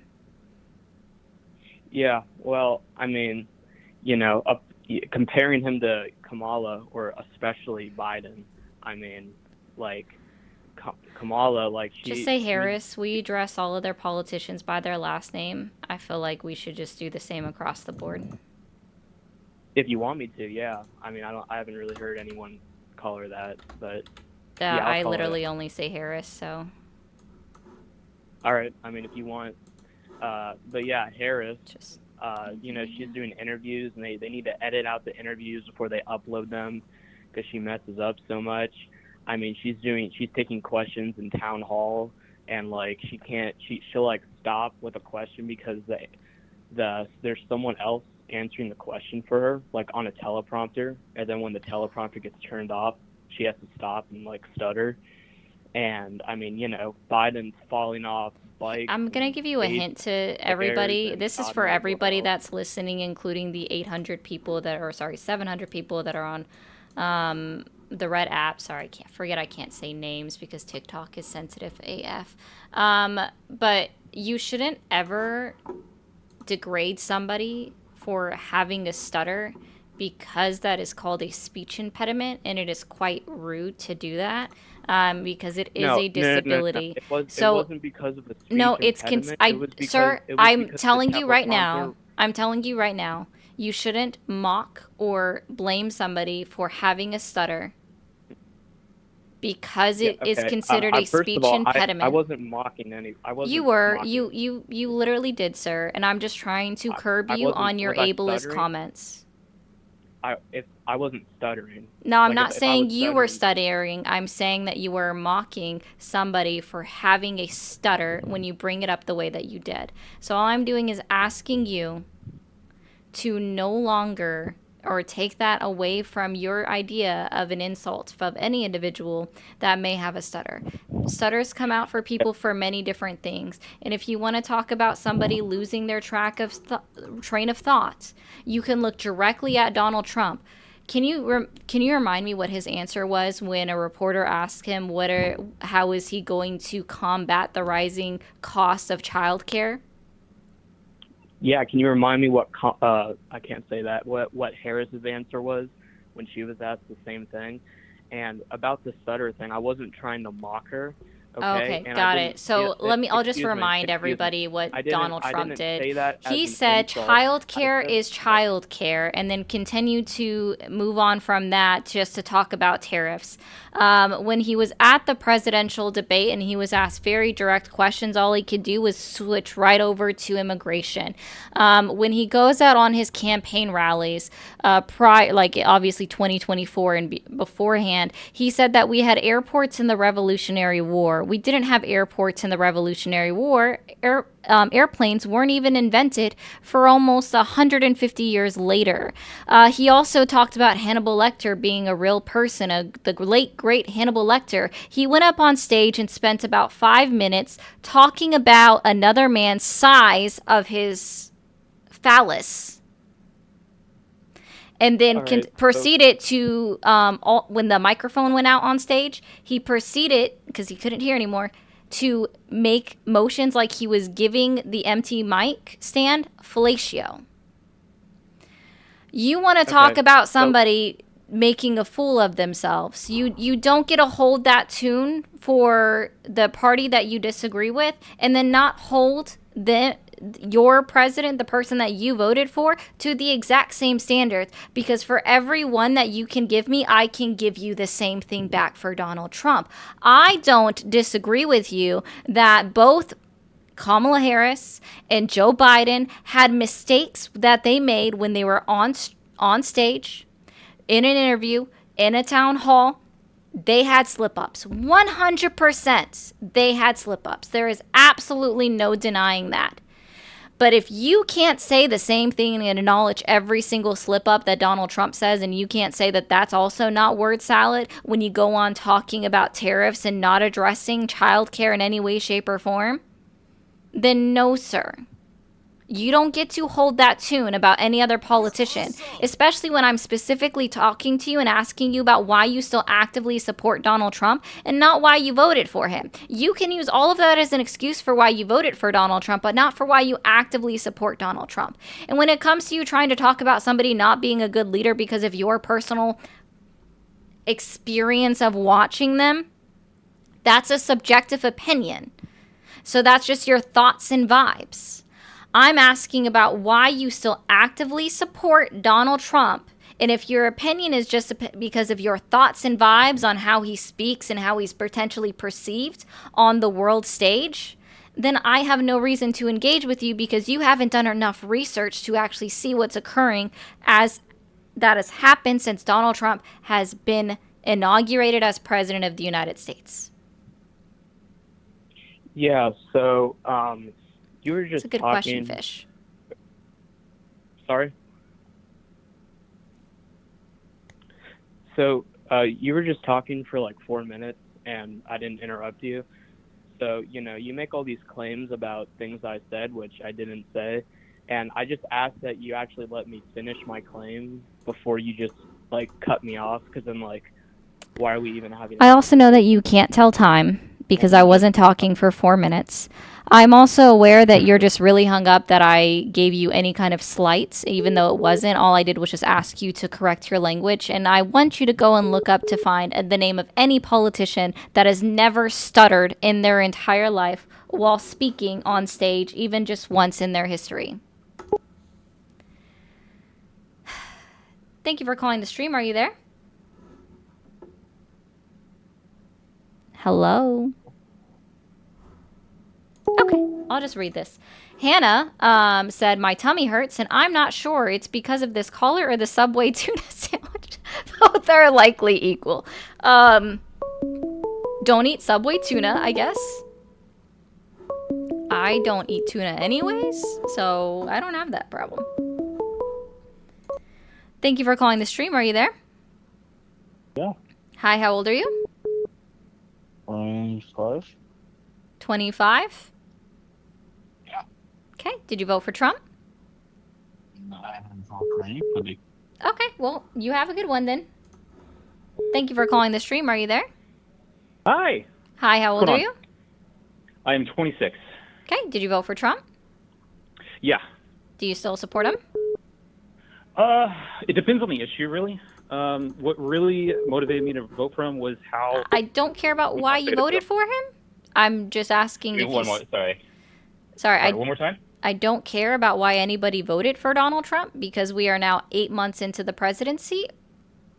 Yeah, well, I mean, comparing him to Kamala or especially Biden, I mean, like, Kamala, like, Just say Harris. We address all of their politicians by their last name. I feel like we should just do the same across the board. If you want me to, yeah. I mean, I haven't really heard anyone call her that, but Yeah, I literally only say Harris, so. All right. I mean, if you want, but yeah, Harris. She's doing interviews, and they need to edit out the interviews before they upload them because she messes up so much. I mean, she's taking questions in town hall, and like she'll like stop with a question because there's someone else answering the question for her, like on a teleprompter, and then when the teleprompter gets turned off, she has to stop and like stutter. And I mean, Biden's falling off bikes. I'm going to give you a hint to everybody. This is for everybody that's listening, including the 700 people that are on the red app. Sorry, I can't say names because TikTok is sensitive AF. But you shouldn't ever degrade somebody for having a stutter because that is called a speech impediment, and it is quite rude to do that because it is a disability. No. It wasn't because of the speech impediment. I'm telling you right now, you shouldn't mock or blame somebody for having a stutter because it is considered a speech impediment. I wasn't mocking any. You were. You literally did, sir. And I'm just trying to curb you on your ableist comments. I wasn't stuttering. No, I'm not saying you were stuttering. I'm saying that you were mocking somebody for having a stutter when you bring it up the way that you did. So all I'm doing is asking you to no longer or take that away from your idea of an insult of any individual that may have a stutter. Stutters come out for people for many different things. And if you want to talk about somebody losing their train of thought, you can look directly at Donald Trump. Can you remind me what his answer was when a reporter asked him how is he going to combat the rising cost of childcare? Yeah, can you remind me what I can't say that. What Harris's answer was when she was asked the same thing? And about the stutter thing, I wasn't trying to mock her. Okay, Okay, got it. So I'll just remind everybody what Donald Trump did. He said childcare is childcare, and then continued to move on from that just to talk about tariffs. When he was at the presidential debate and he was asked very direct questions, all he could do was switch right over to immigration. When he goes out on his campaign rallies, like obviously 2024 and beforehand, he said that we had airports in the Revolutionary War. We didn't have airports in the Revolutionary War. Airplanes weren't even invented for almost 150 years later. He also talked about Hannibal Lecter being a real person, the late, great Hannibal Lecter. He went up on stage and spent about 5 minutes talking about another man's size of his phallus. And then proceeded to, when the microphone went out on stage, he proceeded, because he couldn't hear anymore, to make motions like he was giving the empty mic stand fellatio. You want to talk about somebody making a fool of themselves. You don't get to hold that tune for the party that you disagree with and then not hold your president, the person that you voted for, to the exact same standards, because for every one that you can give me, I can give you the same thing back for Donald Trump. I don't disagree with you that both Kamala Harris and Joe Biden had mistakes that they made when they were on stage, in an interview, in a town hall. They had slip-ups. 100% they had slip-ups. There is absolutely no denying that. But if you can't say the same thing and acknowledge every single slip-up that Donald Trump says, and you can't say that that's also not word salad when you go on talking about tariffs and not addressing childcare in any way, shape, or form, then no, sir. You don't get to hold that tune about any other politician, especially when I'm specifically talking to you and asking you about why you still actively support Donald Trump and not why you voted for him. You can use all of that as an excuse for why you voted for Donald Trump, but not for why you actively support Donald Trump. And when it comes to you trying to talk about somebody not being a good leader because of your personal experience of watching them, that's a subjective opinion. So that's just your thoughts and vibes. I'm asking about why you still actively support Donald Trump. And if your opinion is just because of your thoughts and vibes on how he speaks and how he's potentially perceived on the world stage, then I have no reason to engage with you because you haven't done enough research to actually see what's occurring as that has happened since Donald Trump has been inaugurated as president of the United States. Yeah, so you were just It's a good question, Fish. Sorry? So you were just talking for like 4 minutes, and I didn't interrupt you. So, you make all these claims about things I said, which I didn't say. And I just asked that you actually let me finish my claim before you just, cut me off. Because I'm like, why are we even having... I also know that you can't tell time because I wasn't talking for 4 minutes. I'm also aware that you're just really hung up that I gave you any kind of slights, even though it wasn't. All I did was just ask you to correct your language, and I want you to go and look up to find the name of any politician that has never stuttered in their entire life while speaking on stage, even just once in their history. Thank you for calling the stream. Are you there? Hello? Okay, I'll just read this. Hannah said, my tummy hurts, and I'm not sure it's because of this caller or the Subway tuna sandwich. Both are likely equal. Don't eat Subway tuna, I guess. I don't eat tuna anyways, so I don't have that problem. Thank you for calling the stream. Are you there? Yeah. Hi, how old are you? 25. 25? Yeah. Okay. Did you vote for Trump? No, I haven't voted for anybody. Okay. Well, you have a good one then. Thank you for calling the stream. Are you there? Hi. Hi, how old What's are going you? on? I am 26. Okay. Did you vote for Trump? Yeah. Do you still support him? It depends on the issue, really. What really motivated me to vote for him was how. I don't care about why you voted for him. I'm just asking if One you... more, sorry. Sorry, One more time? I don't care about why anybody voted for Donald Trump because we are now 8 months into the presidency.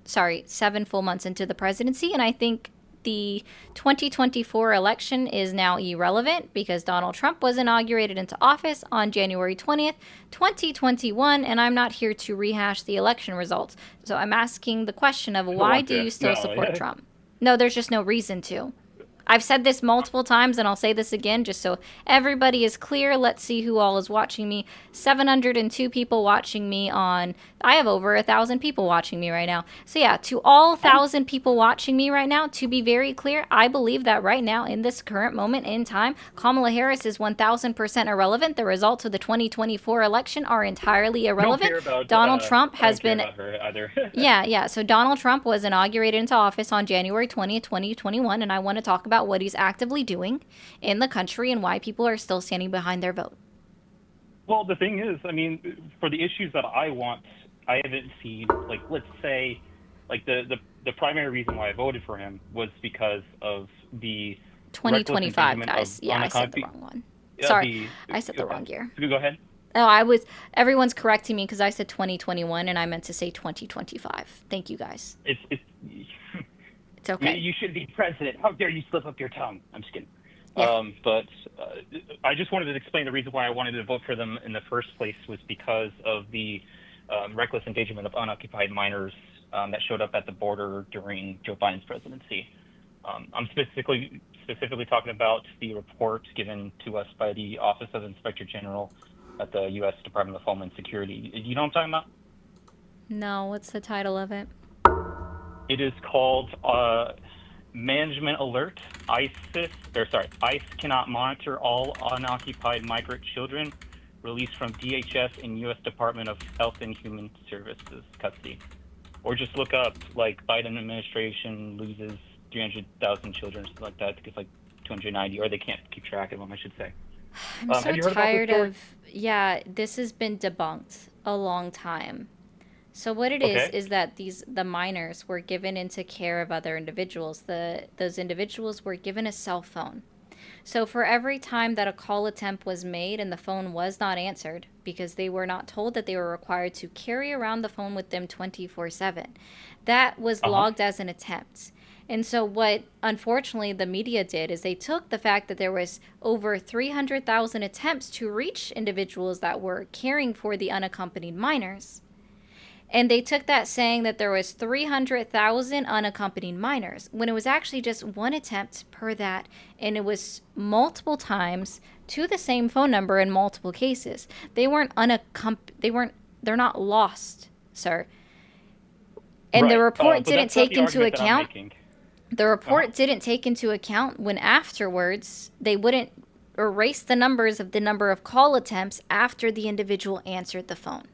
Sorry, 7 full months into the presidency. And I think the 2024 election is now irrelevant because Donald Trump was inaugurated into office on January 20th, 2021. And I'm not here to rehash the election results. So I'm asking the question of why do you still support Trump? No, there's just no reason to. I've said this multiple times, and I'll say this again just so everybody is clear. Let's see who all is watching me. 702 people watching me on... I have over 1,000 people watching me right now. So yeah, to all 1,000 people watching me right now, to be very clear, I believe that right now, in this current moment in time, Kamala Harris is 1,000% irrelevant. The results of the 2024 election are entirely irrelevant. Don't care about, Donald Trump has been... I don't care about her either. Yeah. So Donald Trump was inaugurated into office on January 20th, 2021, and I want to talk about what he's actively doing in the country and why people are still standing behind their vote. Well, the thing is, I mean, for the issues that I want, I haven't seen, like, let's say, like, the primary reason why I voted for him was because of the 2025, guys. Yeah, I said the wrong one. Sorry, I said the wrong year. Go ahead. No, everyone's correcting me because I said 2021 and I meant to say 2025. Thank you, guys. It's okay. You should be president. How dare you slip up your tongue? I'm just kidding. Yeah. But I just wanted to explain the reason why I wanted to vote for them in the first place was because of the reckless engagement of unoccupied minors that showed up at the border during Joe Biden's presidency. I'm specifically talking about the report given to us by the Office of Inspector General at the U.S. Department of Homeland Security. You know what I'm talking about? No, what's the title of it? It is called Management Alert. ICE cannot monitor all unoccupied migrant children released from DHS and U.S. Department of Health and Human Services custody. Or just look up, like, Biden administration loses 300,000 children, something like that, because, like, 290, or they can't keep track of them, I should say. I'm so tired of... Yeah, this has been debunked a long time. So what it is that the minors were given into care of other individuals. Those individuals were given a cell phone. So for every time that a call attempt was made and the phone was not answered, because they were not told that they were required to carry around the phone with them 24/7, that was logged as an attempt. And so what, unfortunately, the media did is they took the fact that there was over 300,000 attempts to reach individuals that were caring for the unaccompanied minors. And they took that saying that there was 300,000 unaccompanied minors, when it was actually just one attempt per that. And it was multiple times to the same phone number in multiple cases. They weren't they're not lost, sir. And the report didn't take into account... The report didn't take into account when afterwards they wouldn't erase the numbers of the number of call attempts after the individual answered the phone.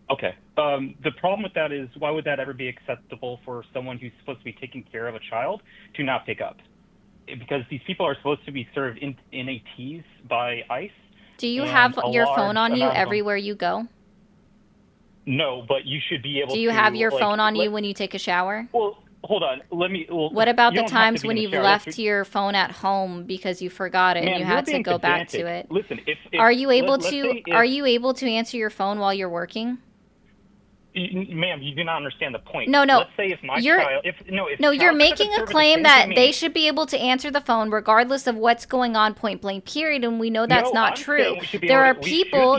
Okay. The problem with that is, why would that ever be acceptable for someone who's supposed to be taking care of a child to not pick up? Because these people are supposed to be served in NATs by ICE. Do you have your phone on you everywhere you go? No, but you should be able to. Do you have your phone on you when you take a shower? Well, hold on. What about the times when you've left your phone at home because you forgot it and you had to go back to it? Listen, are you able to answer your phone while you're working? Ma'am, you do not understand the point. No. Let's say if my child, you're making a claim that they should be able to answer the phone regardless of what's going on, point blank, period. And we know that's not true. There are people,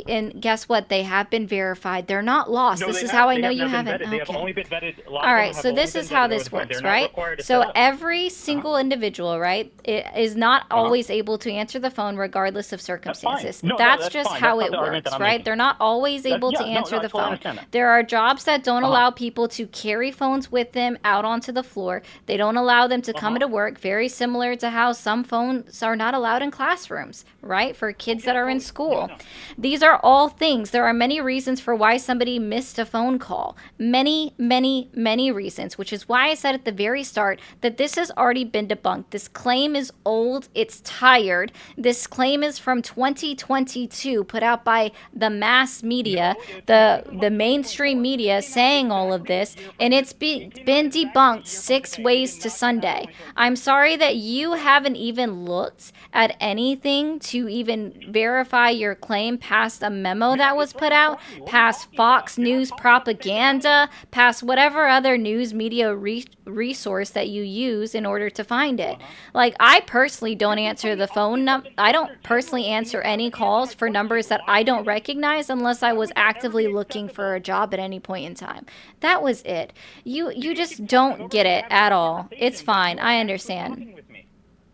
and guess what? They have been verified. They're not lost. This is how I know you haven't. They have only been vetted. All right, so this is how this works, right? So every single individual, right, is not always able to answer the phone regardless of circumstances. That's just how it works, right? They're not always always able to answer the phone. There are jobs that don't allow people to carry phones with them out onto the floor. They don't allow them to come into work, very similar to how some phones are not allowed in classrooms, right? For kids that are in school. These are all things. There are many reasons for why somebody missed a phone call. Many, many, many reasons, which is why I said at the very start that this has already been debunked. This claim is old. It's tired. This claim is from 2022, put out by the mass media, the mainstream media saying all of this, and it's been debunked 6 ways to Sunday. I'm sorry that you haven't even looked at anything to even verify your claim past a memo that was put out, past Fox News propaganda, past whatever other news media resource that you use in order to find it. Like, I personally don't answer the phone. I don't personally answer any calls for numbers that I don't recognize unless I was actively looking for a job at any point in time. That was it. You just don't get it at all. It's fine. I understand.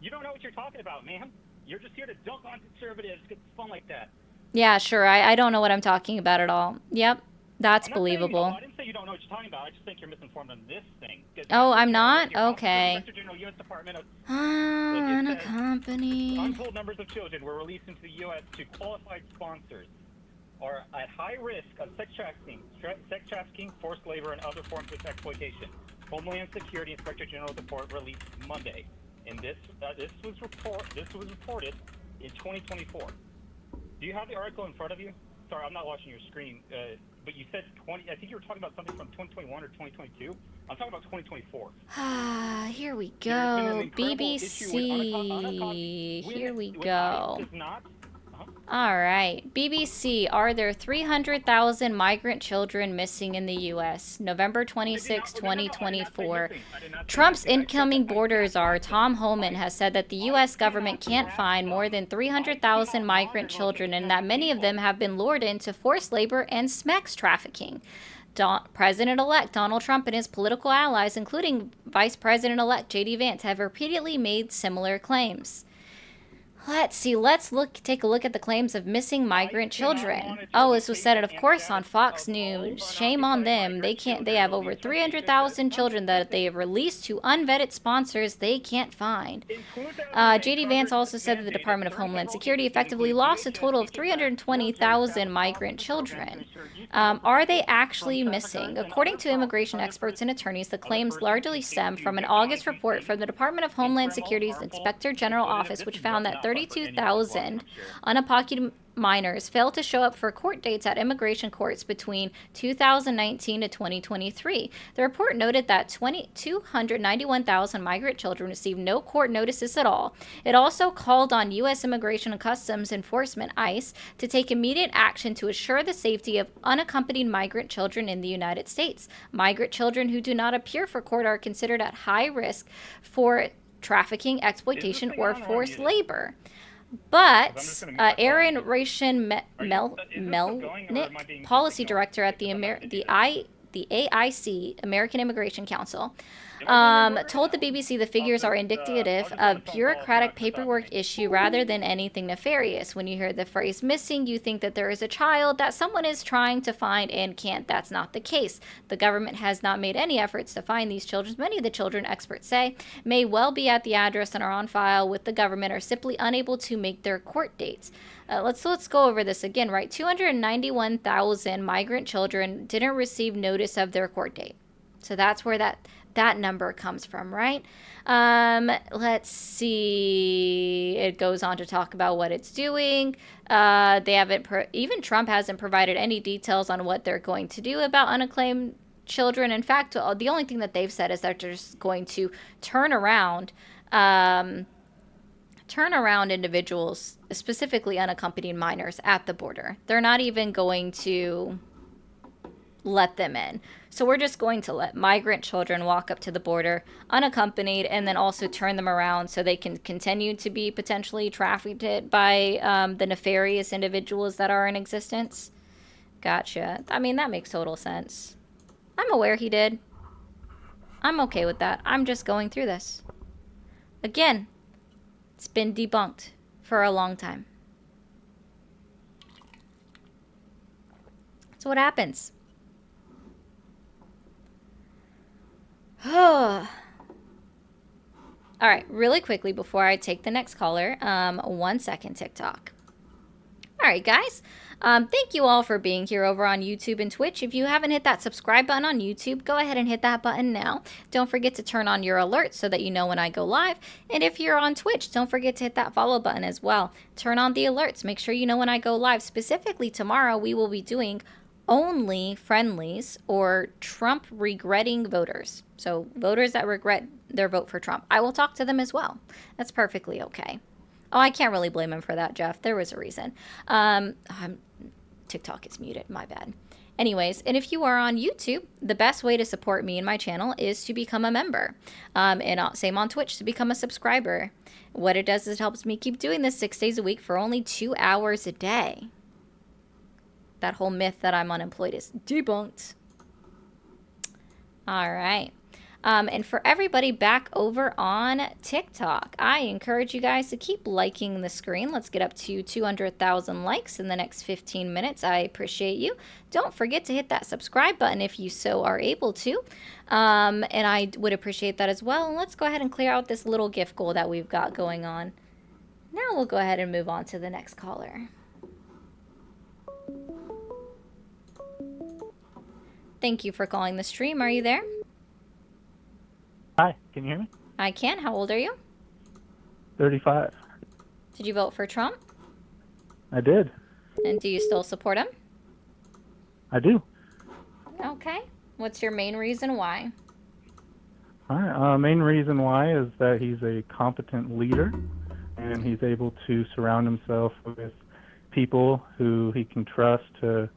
You don't know what you're talking about, ma'am. You're just here to dunk on conservatives. It's fun like that. Yeah, sure. I don't know what I'm talking about at all. Yep. That's believable. I didn't say you don't know what you're talking about. I just think you're misinformed on this thing. Oh, I'm not? Okay. Unaccompanied. Untold numbers of children were released into the U.S. to qualified sponsors are at high risk of sex trafficking, forced labor, and other forms of exploitation. Homeland Security Inspector General's report released Monday, and this was reported in 2024. Do you have the article in front of you? Sorry, I'm not watching your screen. But you said 20. I think you were talking about something from 2021 or 2022. I'm talking about 2024. Here we go. BBC. Here we go. All right. BBC. Are there 300,000 migrant children missing in the U.S.? November 26, 2024. Trump's incoming border czar, Tom Homan, has said that the U.S. government can't find more than 300,000 migrant children and that many of them have been lured into forced labor and sex trafficking. President-elect Donald Trump and his political allies, including Vice President-elect J.D. Vance, have repeatedly made similar claims. Let's see. Take a look at the claims of missing migrant children. Oh, this was said, of course, on Fox News. Shame on them. They have over 300,000 children that they have released to unvetted sponsors they can't find. J.D. Vance also said that the Department of Homeland Security effectively lost a total of 320,000 migrant children. Are they actually missing? According to immigration experts and attorneys, the claims largely stem from an August report from the Department of Homeland Security's Inspector General Office, which found that 32,000 unaccompanied minors failed to show up for court dates at immigration courts between 2019 to 2023. The report noted that 291,000 migrant children received no court notices at all. It also called on U.S. Immigration and Customs Enforcement, ICE, to take immediate action to assure the safety of unaccompanied migrant children in the United States. Migrant children who do not appear for court are considered at high risk for trafficking, exploitation, or forced labor. But Aaron Ratian Melnick, policy director at the AIC, American Immigration Council, told the BBC the figures are indicative of bureaucratic paperwork issue rather than anything nefarious. When you hear the phrase missing, you think that there is a child that someone is trying to find and can't. That's not the case. The government has not made any efforts to find these children. Many of the children, experts say, may well be at the address and are on file with the government, or simply unable to make their court dates. Let's go over this again, right? 291,000 migrant children didn't receive notice of their court date. So that's where that number comes from, right? Let's see. It goes on to talk about what it's doing. They haven't, even Trump hasn't provided any details on what they're going to do about unacclaimed children. In fact, the only thing that they've said is that they're just going to turn around individuals, specifically unaccompanied minors, at the border. They're not even going to let them in. So we're just going to let migrant children walk up to the border unaccompanied, and then also turn them around so they can continue to be potentially trafficked by the nefarious individuals that are in existence. Gotcha. I mean, that makes total sense. I'm aware he did. I'm okay with that. I'm just going through this. Again, it's been debunked for a long time. That's what happens. All right, really quickly before I take the next caller, 1 second, TikTok. All right, guys. Thank you all for being here over on YouTube and Twitch. If you haven't hit that subscribe button on YouTube, go ahead and hit that button now. Don't forget to turn on your alerts so that you know when I go live. And if you're on Twitch, don't forget to hit that follow button as well. Turn on the alerts. Make sure you know when I go live. Specifically tomorrow, we will be doing only friendlies or Trump regretting voters. So voters that regret their vote for Trump. I will talk to them as well. That's perfectly okay. Oh, I can't really blame him for that, Jeff. There was a reason. TikTok is muted. My bad. Anyways, and if you are on YouTube, the best way to support me and my channel is to become a member. And same on Twitch, to become a subscriber. What it does is it helps me keep doing this 6 days a week for only 2 hours a day. That whole myth that I'm unemployed is debunked. All right. And for everybody back over on TikTok, I encourage you guys to keep liking the screen. Let's get up to 200,000 likes in the next 15 minutes. I appreciate you. Don't forget to hit that subscribe button if you so are able to. And I would appreciate that as well. And let's go ahead and clear out this little gift goal that we've got going on. Now we'll go ahead and move on to the next caller. Thank you for calling the stream. Are you there? Hi, can you hear me? I can. How old are you? 35. Did you vote for Trump? I did. And do you still support him? I do. Okay. What's your main reason why? All right. Main reason why is that he's a competent leader, and he's able to surround himself with people who he can trust to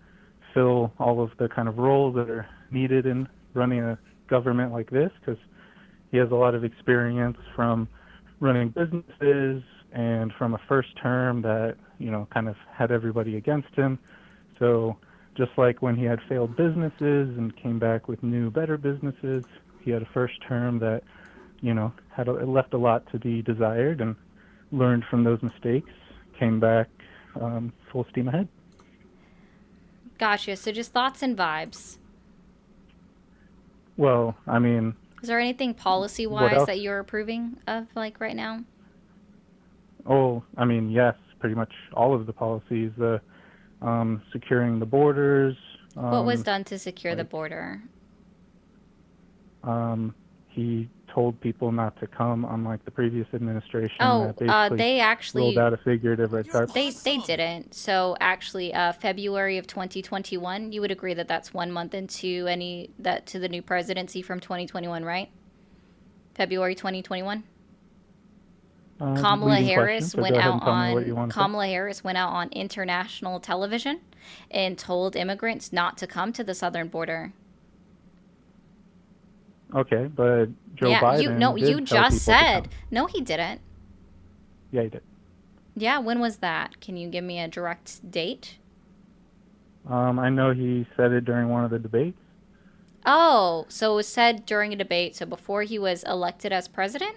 fill all of the kind of roles that are needed in running a government like this, because he has a lot of experience from running businesses and from a first term that, you know, kind of had everybody against him. So just like when he had failed businesses and came back with new, better businesses, he had a first term that, you know, it left a lot to be desired, and learned from those mistakes, came back full steam ahead. Gotcha. So just thoughts and vibes. Well, I mean... Is there anything policy-wise that you're approving of, like, right now? Oh, I mean, yes, pretty much all of the policies. Securing the borders. What was done to secure the border? He told people not to come, unlike the previous administration. Oh, they actually rolled out a figurative red carpet. They didn't. So actually, February of 2021, you would agree that that's 1 month into to the new presidency from 2021, right? February 2021. Kamala Harris went out on international television and told immigrants not to come to the southern border. Okay, but Joe Biden you just said. No, he didn't. Yeah, he did. Yeah, when was that? Can you give me a direct date? I know he said it during one of the debates. Oh, so it was said during a debate, so before he was elected as president?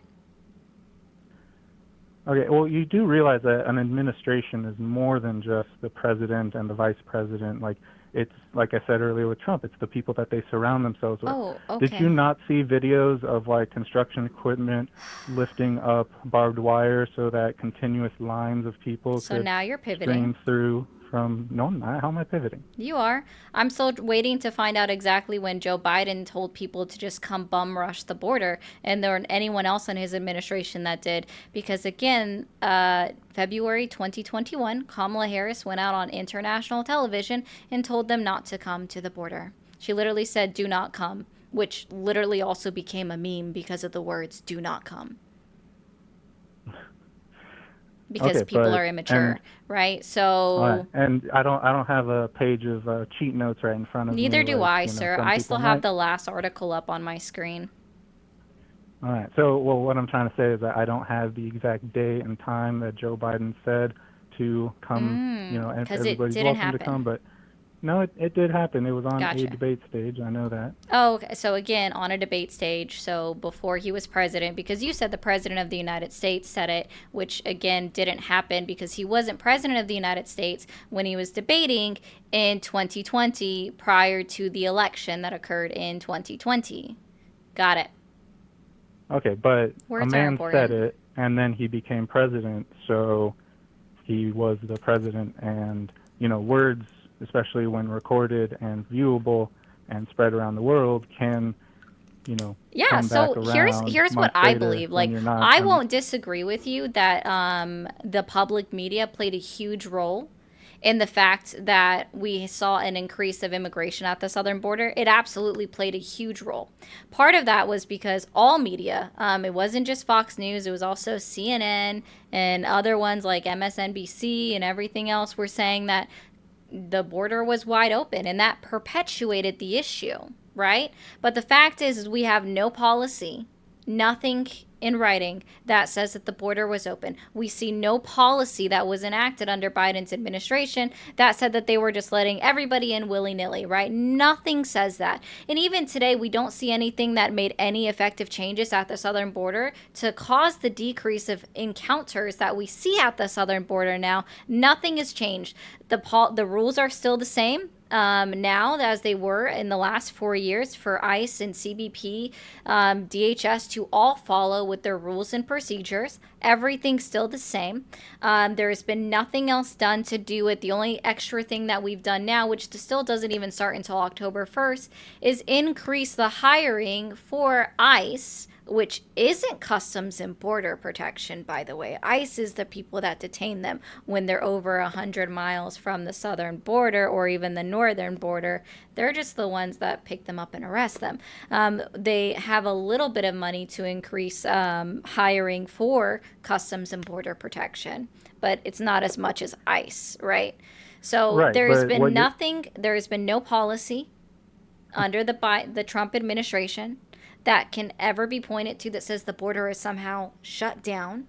Okay, well, you do realize that an administration is more than just the president and the vice president. Like, it's, like I said earlier with Trump, it's the people that they surround themselves with. Oh, okay. Did you not see videos of, like, construction equipment lifting up barbed wire so that continuous lines of people So could now you're pivoting. stream through from... No, I'm not. How am I pivoting? You are. I'm still waiting to find out exactly when Joe Biden told people to just come bum rush the border, and there weren't anyone else in his administration that did. Because again, February 2021, Kamala Harris went out on international television and told them not to come to the border. She literally said, "Do not come," which literally also became a meme because of the words "do not come." Because people are immature, right? So, right. And I don't have a page of cheat notes right in front of me. Neither do like, I, sir. I still have the last article up on my screen. All right. So, well, what I'm trying to say is that I don't have the exact day and time that Joe Biden said to come. And because it everybody's didn't welcome happen. to come, but No, it did happen. It was on Gotcha. a debate stage. I know that. Oh, okay. So again, on a debate stage, so before he was president, because you said the president of the United States said it, which again didn't happen because he wasn't president of the United States when he was debating in 2020 prior to the election that occurred in 2020. Got it. Okay, but Words a are man important. said it, and then he became president, so he was the president. And, words, especially when recorded and viewable and spread around the world, can, Yeah, come back so here's around what months I later believe. when Like, you're not. I won't disagree with you that the public media played a huge role in the fact that we saw an increase of immigration at the southern border. It absolutely played a huge role. Part of that was because all media, it wasn't just Fox News, it was also CNN and other ones like MSNBC and everything else were saying that the border was wide open, and that perpetuated the issue, right? But the fact is we have no policy, nothing in writing that says that the border was open. We see no policy that was enacted under Biden's administration that said that they were just letting everybody in willy-nilly, right? Nothing says that. And even today, we don't see anything that made any effective changes at the southern border to cause the decrease of encounters that we see at the southern border now. Nothing has changed. The rules are still the same. Now as they were in the last 4 years for ICE and CBP, DHS to all follow with their rules and procedures. Everything's still the same. There has been nothing else done to do it. The only extra thing that we've done now, which still doesn't even start until October 1st, is increase the hiring for ICE, which isn't Customs and Border Protection, by the way. ICE is the people that detain them when they're over 100 miles from the southern border or even the northern border. They're just the ones that pick them up and arrest them. They have a little bit of money to increase hiring for Customs and Border Protection, but it's not as much as ICE, right? So Right, there's but been nothing, there's been no policy under the Trump administration that can ever be pointed to that says the border is somehow shut down.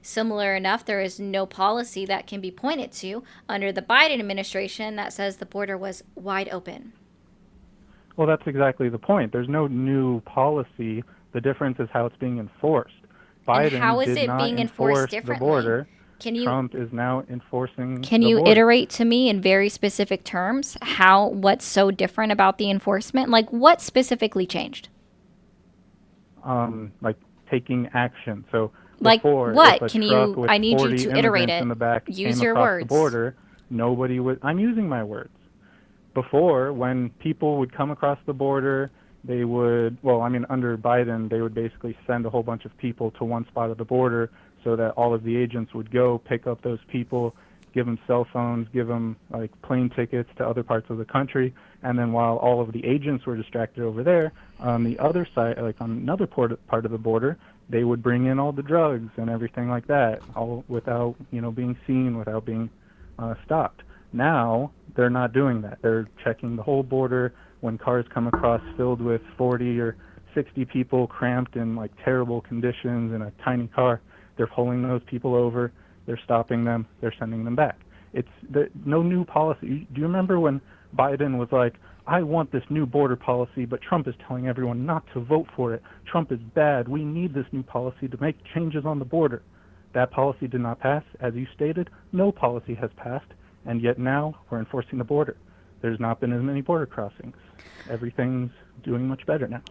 Similar enough, there is no policy that can be pointed to under the Biden administration that says the border was wide open. Well, that's exactly the point. There's no new policy. The difference is how it's being enforced. Biden And how is did it not being enforce enforced the differently? border. Can you Trump is now enforcing Can the you border. iterate to me in very specific terms what's so different about the enforcement? Like, what specifically changed? Like taking action. So Like before, what? if a Can truck you? with I need you 40 to iterate immigrants it. in the back Use came your across words. the border, nobody would. I'm using my words. Before, when people would come across the border, they would. Well, I mean, under Biden, they would basically send a whole bunch of people to one spot of the border so that all of the agents would go pick up those people, give them cell phones, give them like plane tickets to other parts of the country, and then while all of the agents were distracted over there, on the other side, like on another part of the border, they would bring in all the drugs and everything like that, all without being seen, without being stopped. Now they're not doing that. They're checking the whole border. When cars come across filled with 40 or 60 people cramped in like terrible conditions in a tiny car, they're pulling those people over. They're stopping them. They're sending them back. It's no new policy. Do you remember when Biden was like, I want this new border policy, but Trump is telling everyone not to vote for it. Trump is bad. We need this new policy to make changes on the border. That policy did not pass. As you stated, no policy has passed, and yet now we're enforcing the border. There's not been as many border crossings. Everything's doing much better now.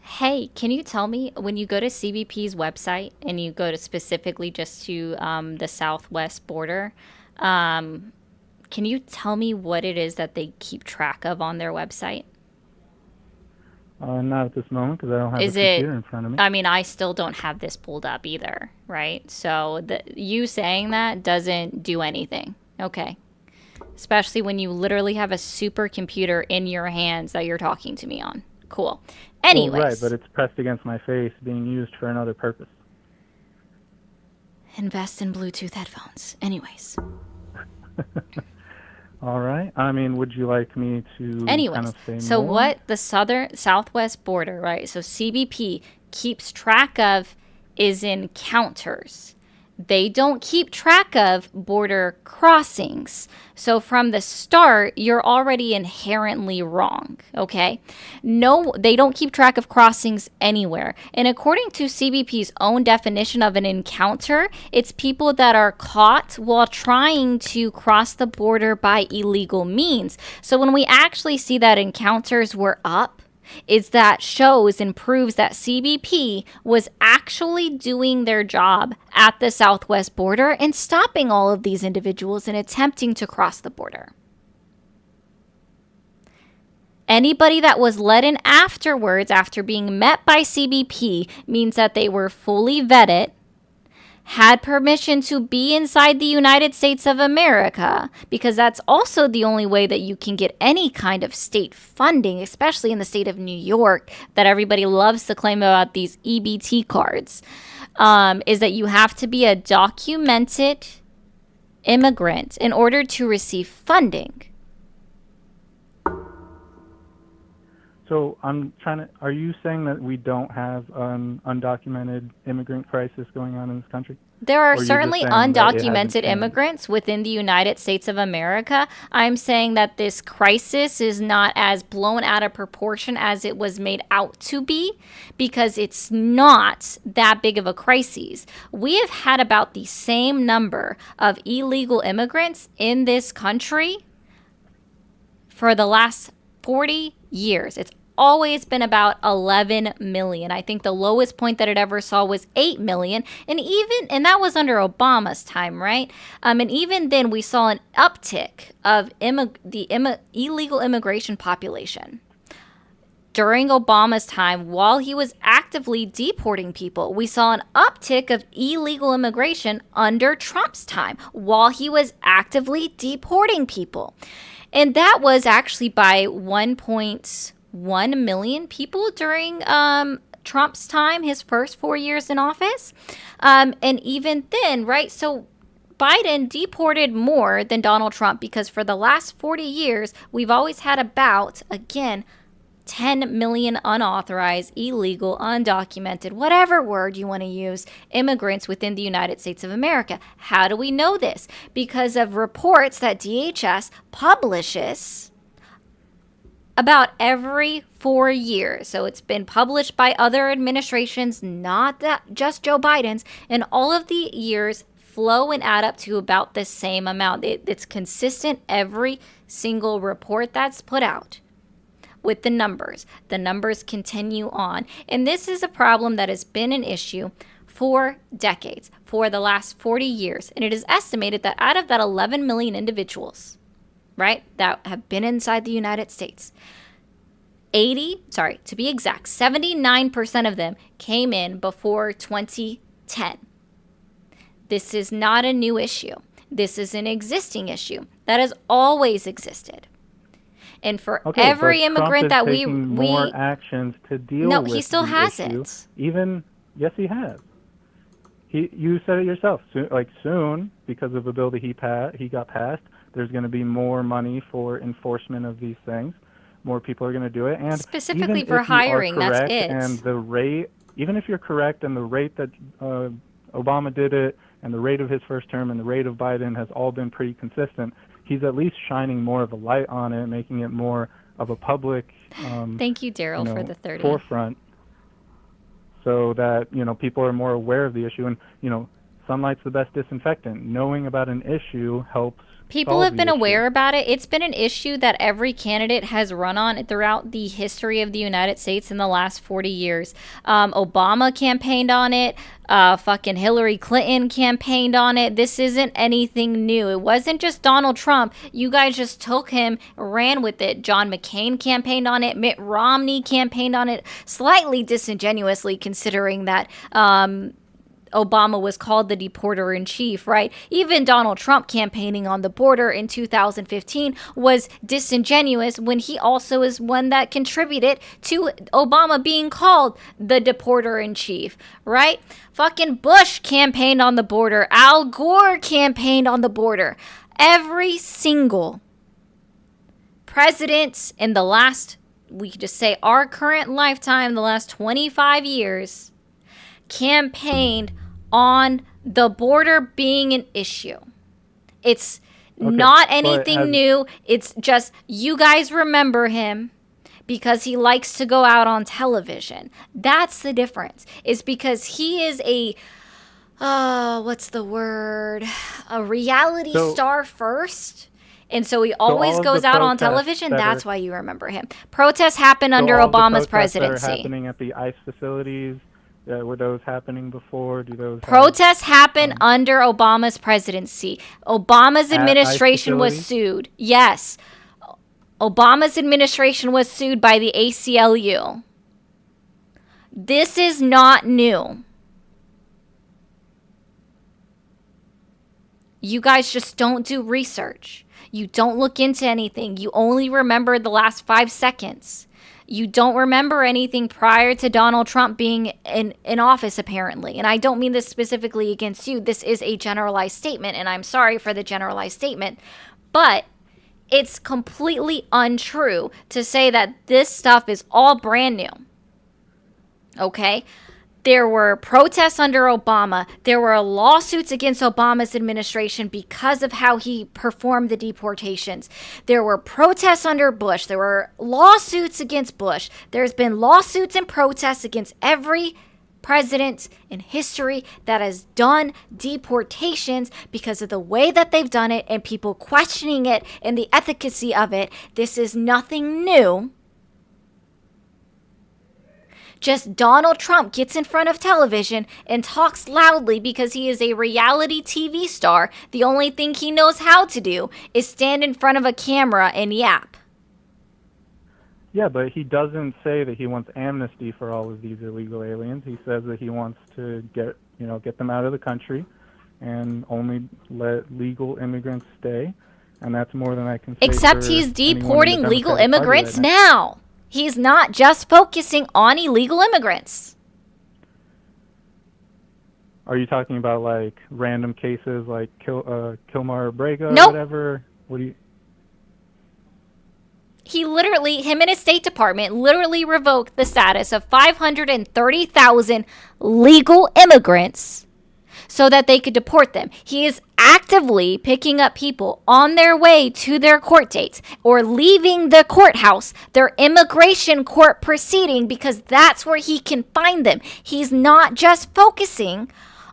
Hey, can you tell me when you go to CBP's website and you go to specifically just to the southwest border, can you tell me what it is that they keep track of on their website? Not at this moment because I don't have Is a it? computer in front of me. I mean, I still don't have this pulled up either, right? So you saying that doesn't do anything. Okay. Especially when you literally have a supercomputer in your hands that you're talking to me on. Cool. Anyways. Well, right, but it's pressed against my face, being used for another purpose. Invest in Bluetooth headphones. Anyways. All right. I mean, would you like me to Anyways, kind of say so more? what the southwest border, right? So CBP keeps track of is encounters. They don't keep track of border crossings. So from the start, you're already inherently wrong, okay? No, they don't keep track of crossings anywhere. And according to CBP's own definition of an encounter, it's people that are caught while trying to cross the border by illegal means. So when we actually see that encounters were up, that shows and proves that CBP was actually doing their job at the southwest border and stopping all of these individuals and attempting to cross the border. Anybody that was let in afterwards, after being met by CBP, means that they were fully vetted, had permission to be inside the United States of America, because that's also the only way that you can get any kind of state funding, especially in the state of New York, that everybody loves to claim about these EBT cards, is that you have to be a documented immigrant in order to receive funding. So are you saying that we don't have an undocumented immigrant crisis going on in this country? There are Or you're just certainly saying that it hasn't undocumented changed? immigrants within the United States of America. I'm saying that this crisis is not as blown out of proportion as it was made out to be, because it's not that big of a crisis. We have had about the same number of illegal immigrants in this country for the last 40 years. It's always been about 11 million. I think the lowest point that it ever saw was 8 million. And that was under Obama's time, right? And even then we saw an uptick of illegal immigration population. During Obama's time, while he was actively deporting people, we saw an uptick of illegal immigration under Trump's time, while he was actively deporting people. And that was actually by 1.1 million people during Trump's time, his first 4 years in office. And even then, right? So Biden deported more than Donald Trump, because for the last 40 years, we've always had about, again, 10 million unauthorized, illegal, undocumented, whatever word you want to use, immigrants within the United States of America. How do we know this? Because of reports that DHS publishes about every 4 years. So it's been published by other administrations, not that just Joe Biden's, and all of the years flow and add up to about the same amount. It's consistent every single report that's put out with the numbers. The numbers continue on. And this is a problem that has been an issue for decades, for the last 40 years. And it is estimated that out of that 11 million individuals, right, that have been inside the United States, 79% of them came in before 2010. This is not a new issue. This is an existing issue that has always existed. And for every immigrant that we more actions to deal with. No, he still the hasn't. issue. Yes, he has. You said it yourself. Soon, because of a bill that he got passed, there's going to be more money for enforcement of these things. More people are going to do it, and specifically even for if you are hiring, that's correct it. And the rate, even if you're correct, and the rate that Obama did it, and the rate of his first term, and the rate of Biden has all been pretty consistent. He's at least shining more of a light on it, making it more of a public thank you, Daryl, for the 30 forefront, so that people are more aware of the issue. And sunlight's the best disinfectant. Knowing about an issue helps. People have been aware about it. It's been an issue that every candidate has run on throughout the history of the United States in the last 40 years. Obama campaigned on it. Fucking Hillary Clinton campaigned on it. This isn't anything new. It wasn't just Donald Trump. You guys just took him, ran with it. John McCain campaigned on it. Mitt Romney campaigned on it, slightly disingenuously considering that Obama was called the deporter-in-chief, right? Even Donald Trump campaigning on the border in 2015 was disingenuous when he also is one that contributed to Obama being called the deporter-in-chief, right? Fucking Bush campaigned on the border. Al Gore campaigned on the border. Every single president in the last, we could just say our current lifetime, the last 25 years, campaigned on the border being an issue. It's Okay, not but anything new. It's just you guys remember him because he likes to go out on television. That's the difference. It's because he is a what's the word? A reality star first. And so he always all of goes the out on protests television. that That's are- why you remember him. Protests happened under all of the Obama's protests that are presidency. happening at the ICE facilities, were those happening before? Do those Protests happened under Obama's presidency. Obama's At administration ICE was facilities? sued. Yes. Obama's administration was sued by the ACLU. This is not new. You guys just don't do research. You don't look into anything. You only remember the last 5 seconds. You don't remember anything prior to Donald Trump being in office, apparently. And I don't mean this specifically against you. This is a generalized statement, and I'm sorry for the generalized statement. But it's completely untrue to say that this stuff is all brand new. Okay? There were protests under Obama. There were lawsuits against Obama's administration because of how he performed the deportations. There were protests under Bush. There were lawsuits against Bush. There's been lawsuits and protests against every president in history that has done deportations because of the way that they've done it and people questioning it and the efficacy of it. This is nothing new. Just Donald Trump gets in front of television and talks loudly because he is a reality TV star. The only thing he knows how to do is stand in front of a camera and yap. Yeah, but he doesn't say that he wants amnesty for all of these illegal aliens. He says that he wants to get them out of the country and only let legal immigrants stay. And that's more than I can say. Except for he's anyone in the deporting legal Democratic Party immigrants right now. now. He's not just focusing on illegal immigrants. Are you talking about like random cases like Kilmar Brega Nope. or whatever? What do you? He literally, him and his State Department literally revoked the status of 530,000 legal immigrants so that they could deport them. He is actively picking up people on their way to their court dates or leaving the courthouse, their immigration court proceeding, because that's where he can find them. He's not just focusing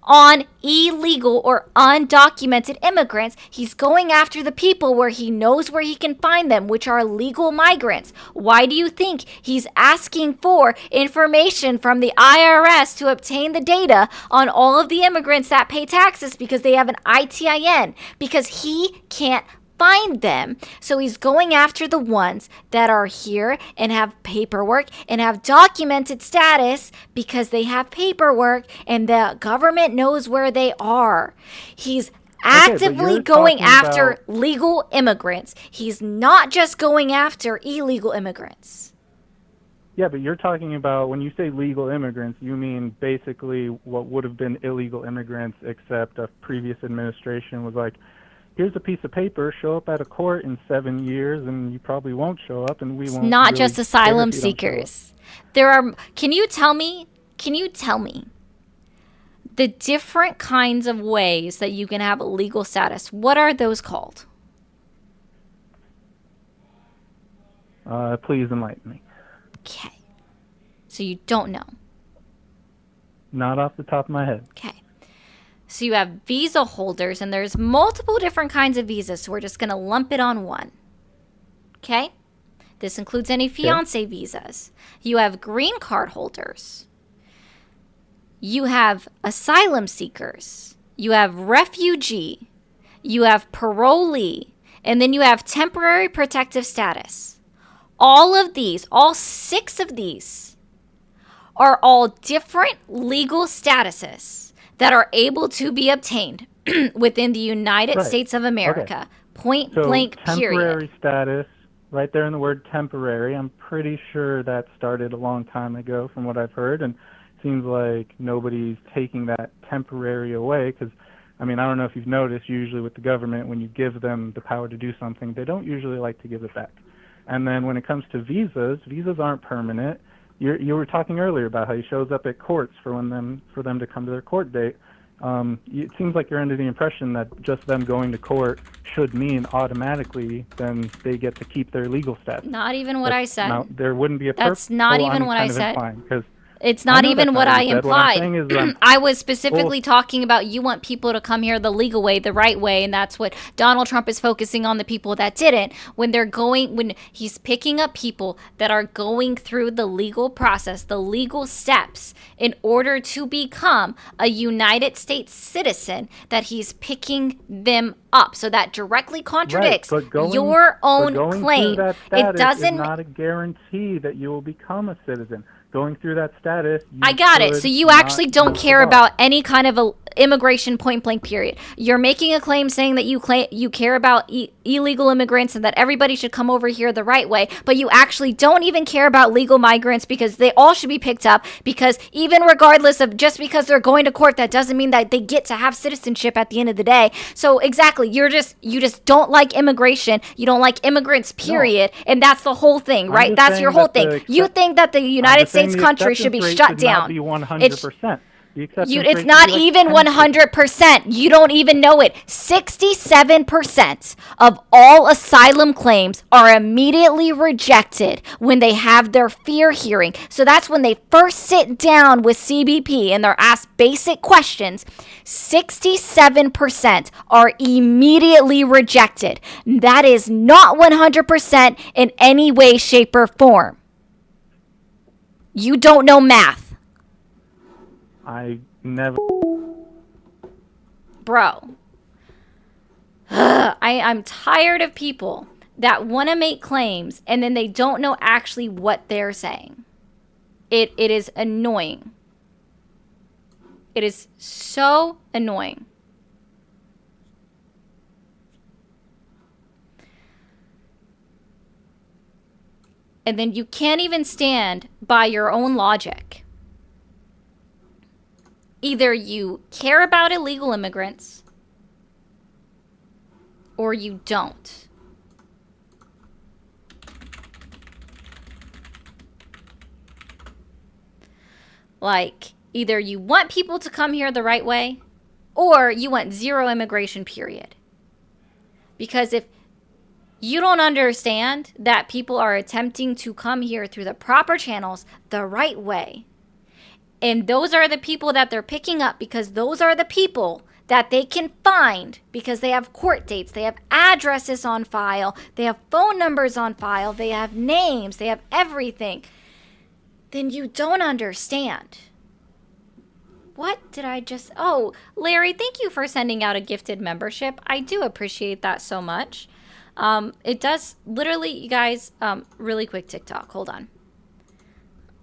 on illegal or undocumented immigrants. He's going after the people where he knows where he can find them, which are legal migrants. Why do you think he's asking for information from the IRS to obtain the data on all of the immigrants that pay taxes because they have an ITIN? Because he can't find them. So he's going after the ones that are here and have paperwork and have documented status because they have paperwork and the government knows where they are. He's actively going after legal immigrants. He's not just going after illegal immigrants. Yeah, but you're talking about, when you say legal immigrants, you mean basically what would have been illegal immigrants, except a previous administration was like, here's a piece of paper, show up at a court in 7 years, and you probably won't show up, and we won't. It's not really just care asylum if you don't show up. seekers. There are, can you tell me the different kinds of ways that you can have legal status? What are those called? Please enlighten me. Okay. So you don't know. Not off the top of my head. Okay. So you have visa holders, and there's multiple different kinds of visas, so we're just going to lump it on one. Okay? This includes any fiance visas. You have green card holders. You have asylum seekers. You have refugee. You have parolee. And then you have temporary protective status. All of these, all 6 of these, are all different legal statuses that are able to be obtained within the United States of America. Point blank, temporary period. status, right there in the word temporary, I'm pretty sure that started a long time ago from what I've heard, and it seems like nobody's taking that temporary away, because, I mean, I don't know if you've noticed, usually with the government, when you give them the power to do something, they don't usually like to give it back. And then when it comes to visas, visas aren't permanent. You were talking earlier about how he shows up at courts for them to come to their court date. it seems like you're under the impression that just them going to court should mean automatically then they get to keep their legal status. Not even what I said. Now, there wouldn't be a That's not even I'm what kind I of said. implying, 'cause It's I not know even that's what not I you said. What I'm saying implied. is, I was specifically talking about you want people to come here the legal way, the right way, and that's what Donald Trump is focusing on, the people that didn't. When he's picking up people that are going through the legal process, the legal steps in order to become a United States citizen, that he's picking them up. So that directly contradicts your own going claim. Through that It status doesn't. is not a guarantee that you will become a citizen. Going through that status, I got it. So you actually don't care about any kind of a immigration point blank period. You're making a claim saying that you care about illegal immigrants and that everybody should come over here the right way, but you actually don't even care about legal migrants because they all should be picked up, because even regardless of just because they're going to court, that doesn't mean that they get to have citizenship at the end of the day. So exactly, you just don't like immigration. You don't like immigrants, period. And that's the whole thing, right? That's your whole thing. You think that the United States country should be shut down. Be 100%. It's not even 100%. You don't even know it. 67% of all asylum claims are immediately rejected when they have their fear hearing. So that's when they first sit down with CBP and they're asked basic questions. 67% are immediately rejected. That is not 100% in any way, shape, or form. You don't know math. I never. Bro. I'm tired of people that want to make claims and then they don't know actually what they're saying. It is annoying. It is so annoying. And then you can't even stand by your own logic. Either you care about illegal immigrants or you don't. Like, either you want people to come here the right way or you want zero immigration, period. Because if you don't understand that people are attempting to come here through the proper channels the right way, and those are the people that they're picking up because those are the people that they can find because they have court dates, they have addresses on file, they have phone numbers on file, they have names, they have everything, then you don't understand. What did I just... Oh, Larry, thank you for sending out a gifted membership. I do appreciate that so much. It does... Literally, you guys, really quick TikTok. Hold on.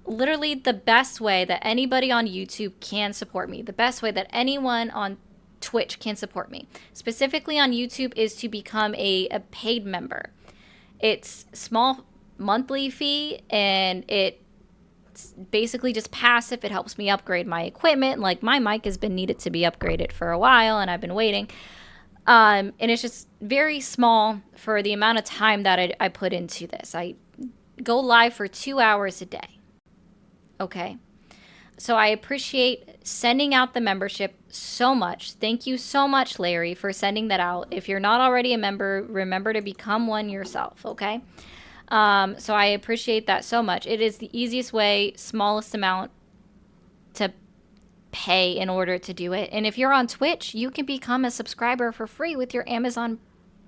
Literally the best way that anybody on YouTube can support me, the best way that anyone on Twitch can support me, specifically on YouTube, is to become a paid member. It's small monthly fee and it's basically just passive. It helps me upgrade my equipment. Like, my mic has been needed to be upgraded for a while and I've been waiting. And it's just very small for the amount of time that I put into this. I go live for 2 hours a day. Okay, so I appreciate sending out the membership so much. Thank you so much, Larry, for sending that out. If you're not already a member, remember to become one yourself, okay? So I appreciate that so much. It is the easiest way, smallest amount to pay in order to do it. And if you're on Twitch, you can become a subscriber for free with your Amazon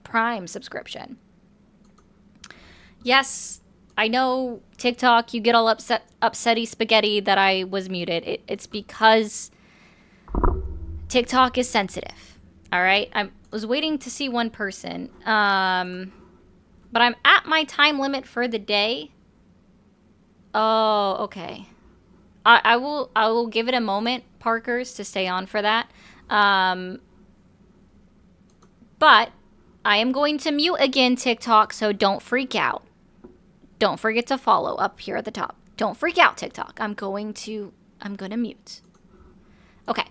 Prime subscription. Yes, I know TikTok, you get all upsetty spaghetti that I was muted. It's because TikTok is sensitive. All right. I was waiting to see one person. But I'm at my time limit for the day. Oh, okay. I will give it a moment, Parkers, to stay on for that. But I am going to mute again, TikTok, so don't freak out. Don't forget to follow up here at the top. Don't freak out, TikTok. I'm going to mute. Okay.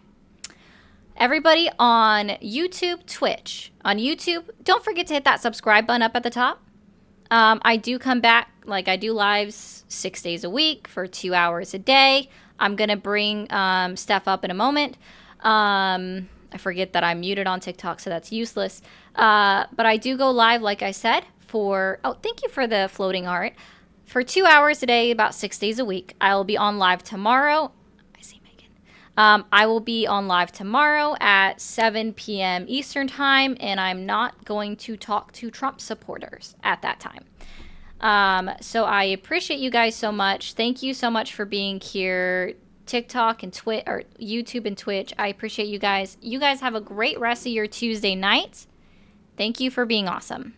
Everybody on YouTube, Twitch. On YouTube, don't forget to hit that subscribe button up at the top. I do come back, like I do lives 6 days a week for 2 hours a day. I'm going to bring stuff up in a moment. I forget that I'm muted on TikTok, so that's useless. But I do go live, like I said, for, oh, thank you for the floating art, for 2 hours a day, about 6 days a week. I will be on live tomorrow. I see Megan. I will be on live tomorrow at 7 p.m. Eastern time, and I'm not going to talk to Trump supporters at that time. So I appreciate you guys so much. Thank you so much for being here. TikTok and Twitch, or YouTube and Twitch. I appreciate you guys. You guys have a great rest of your Tuesday night. Thank you for being awesome.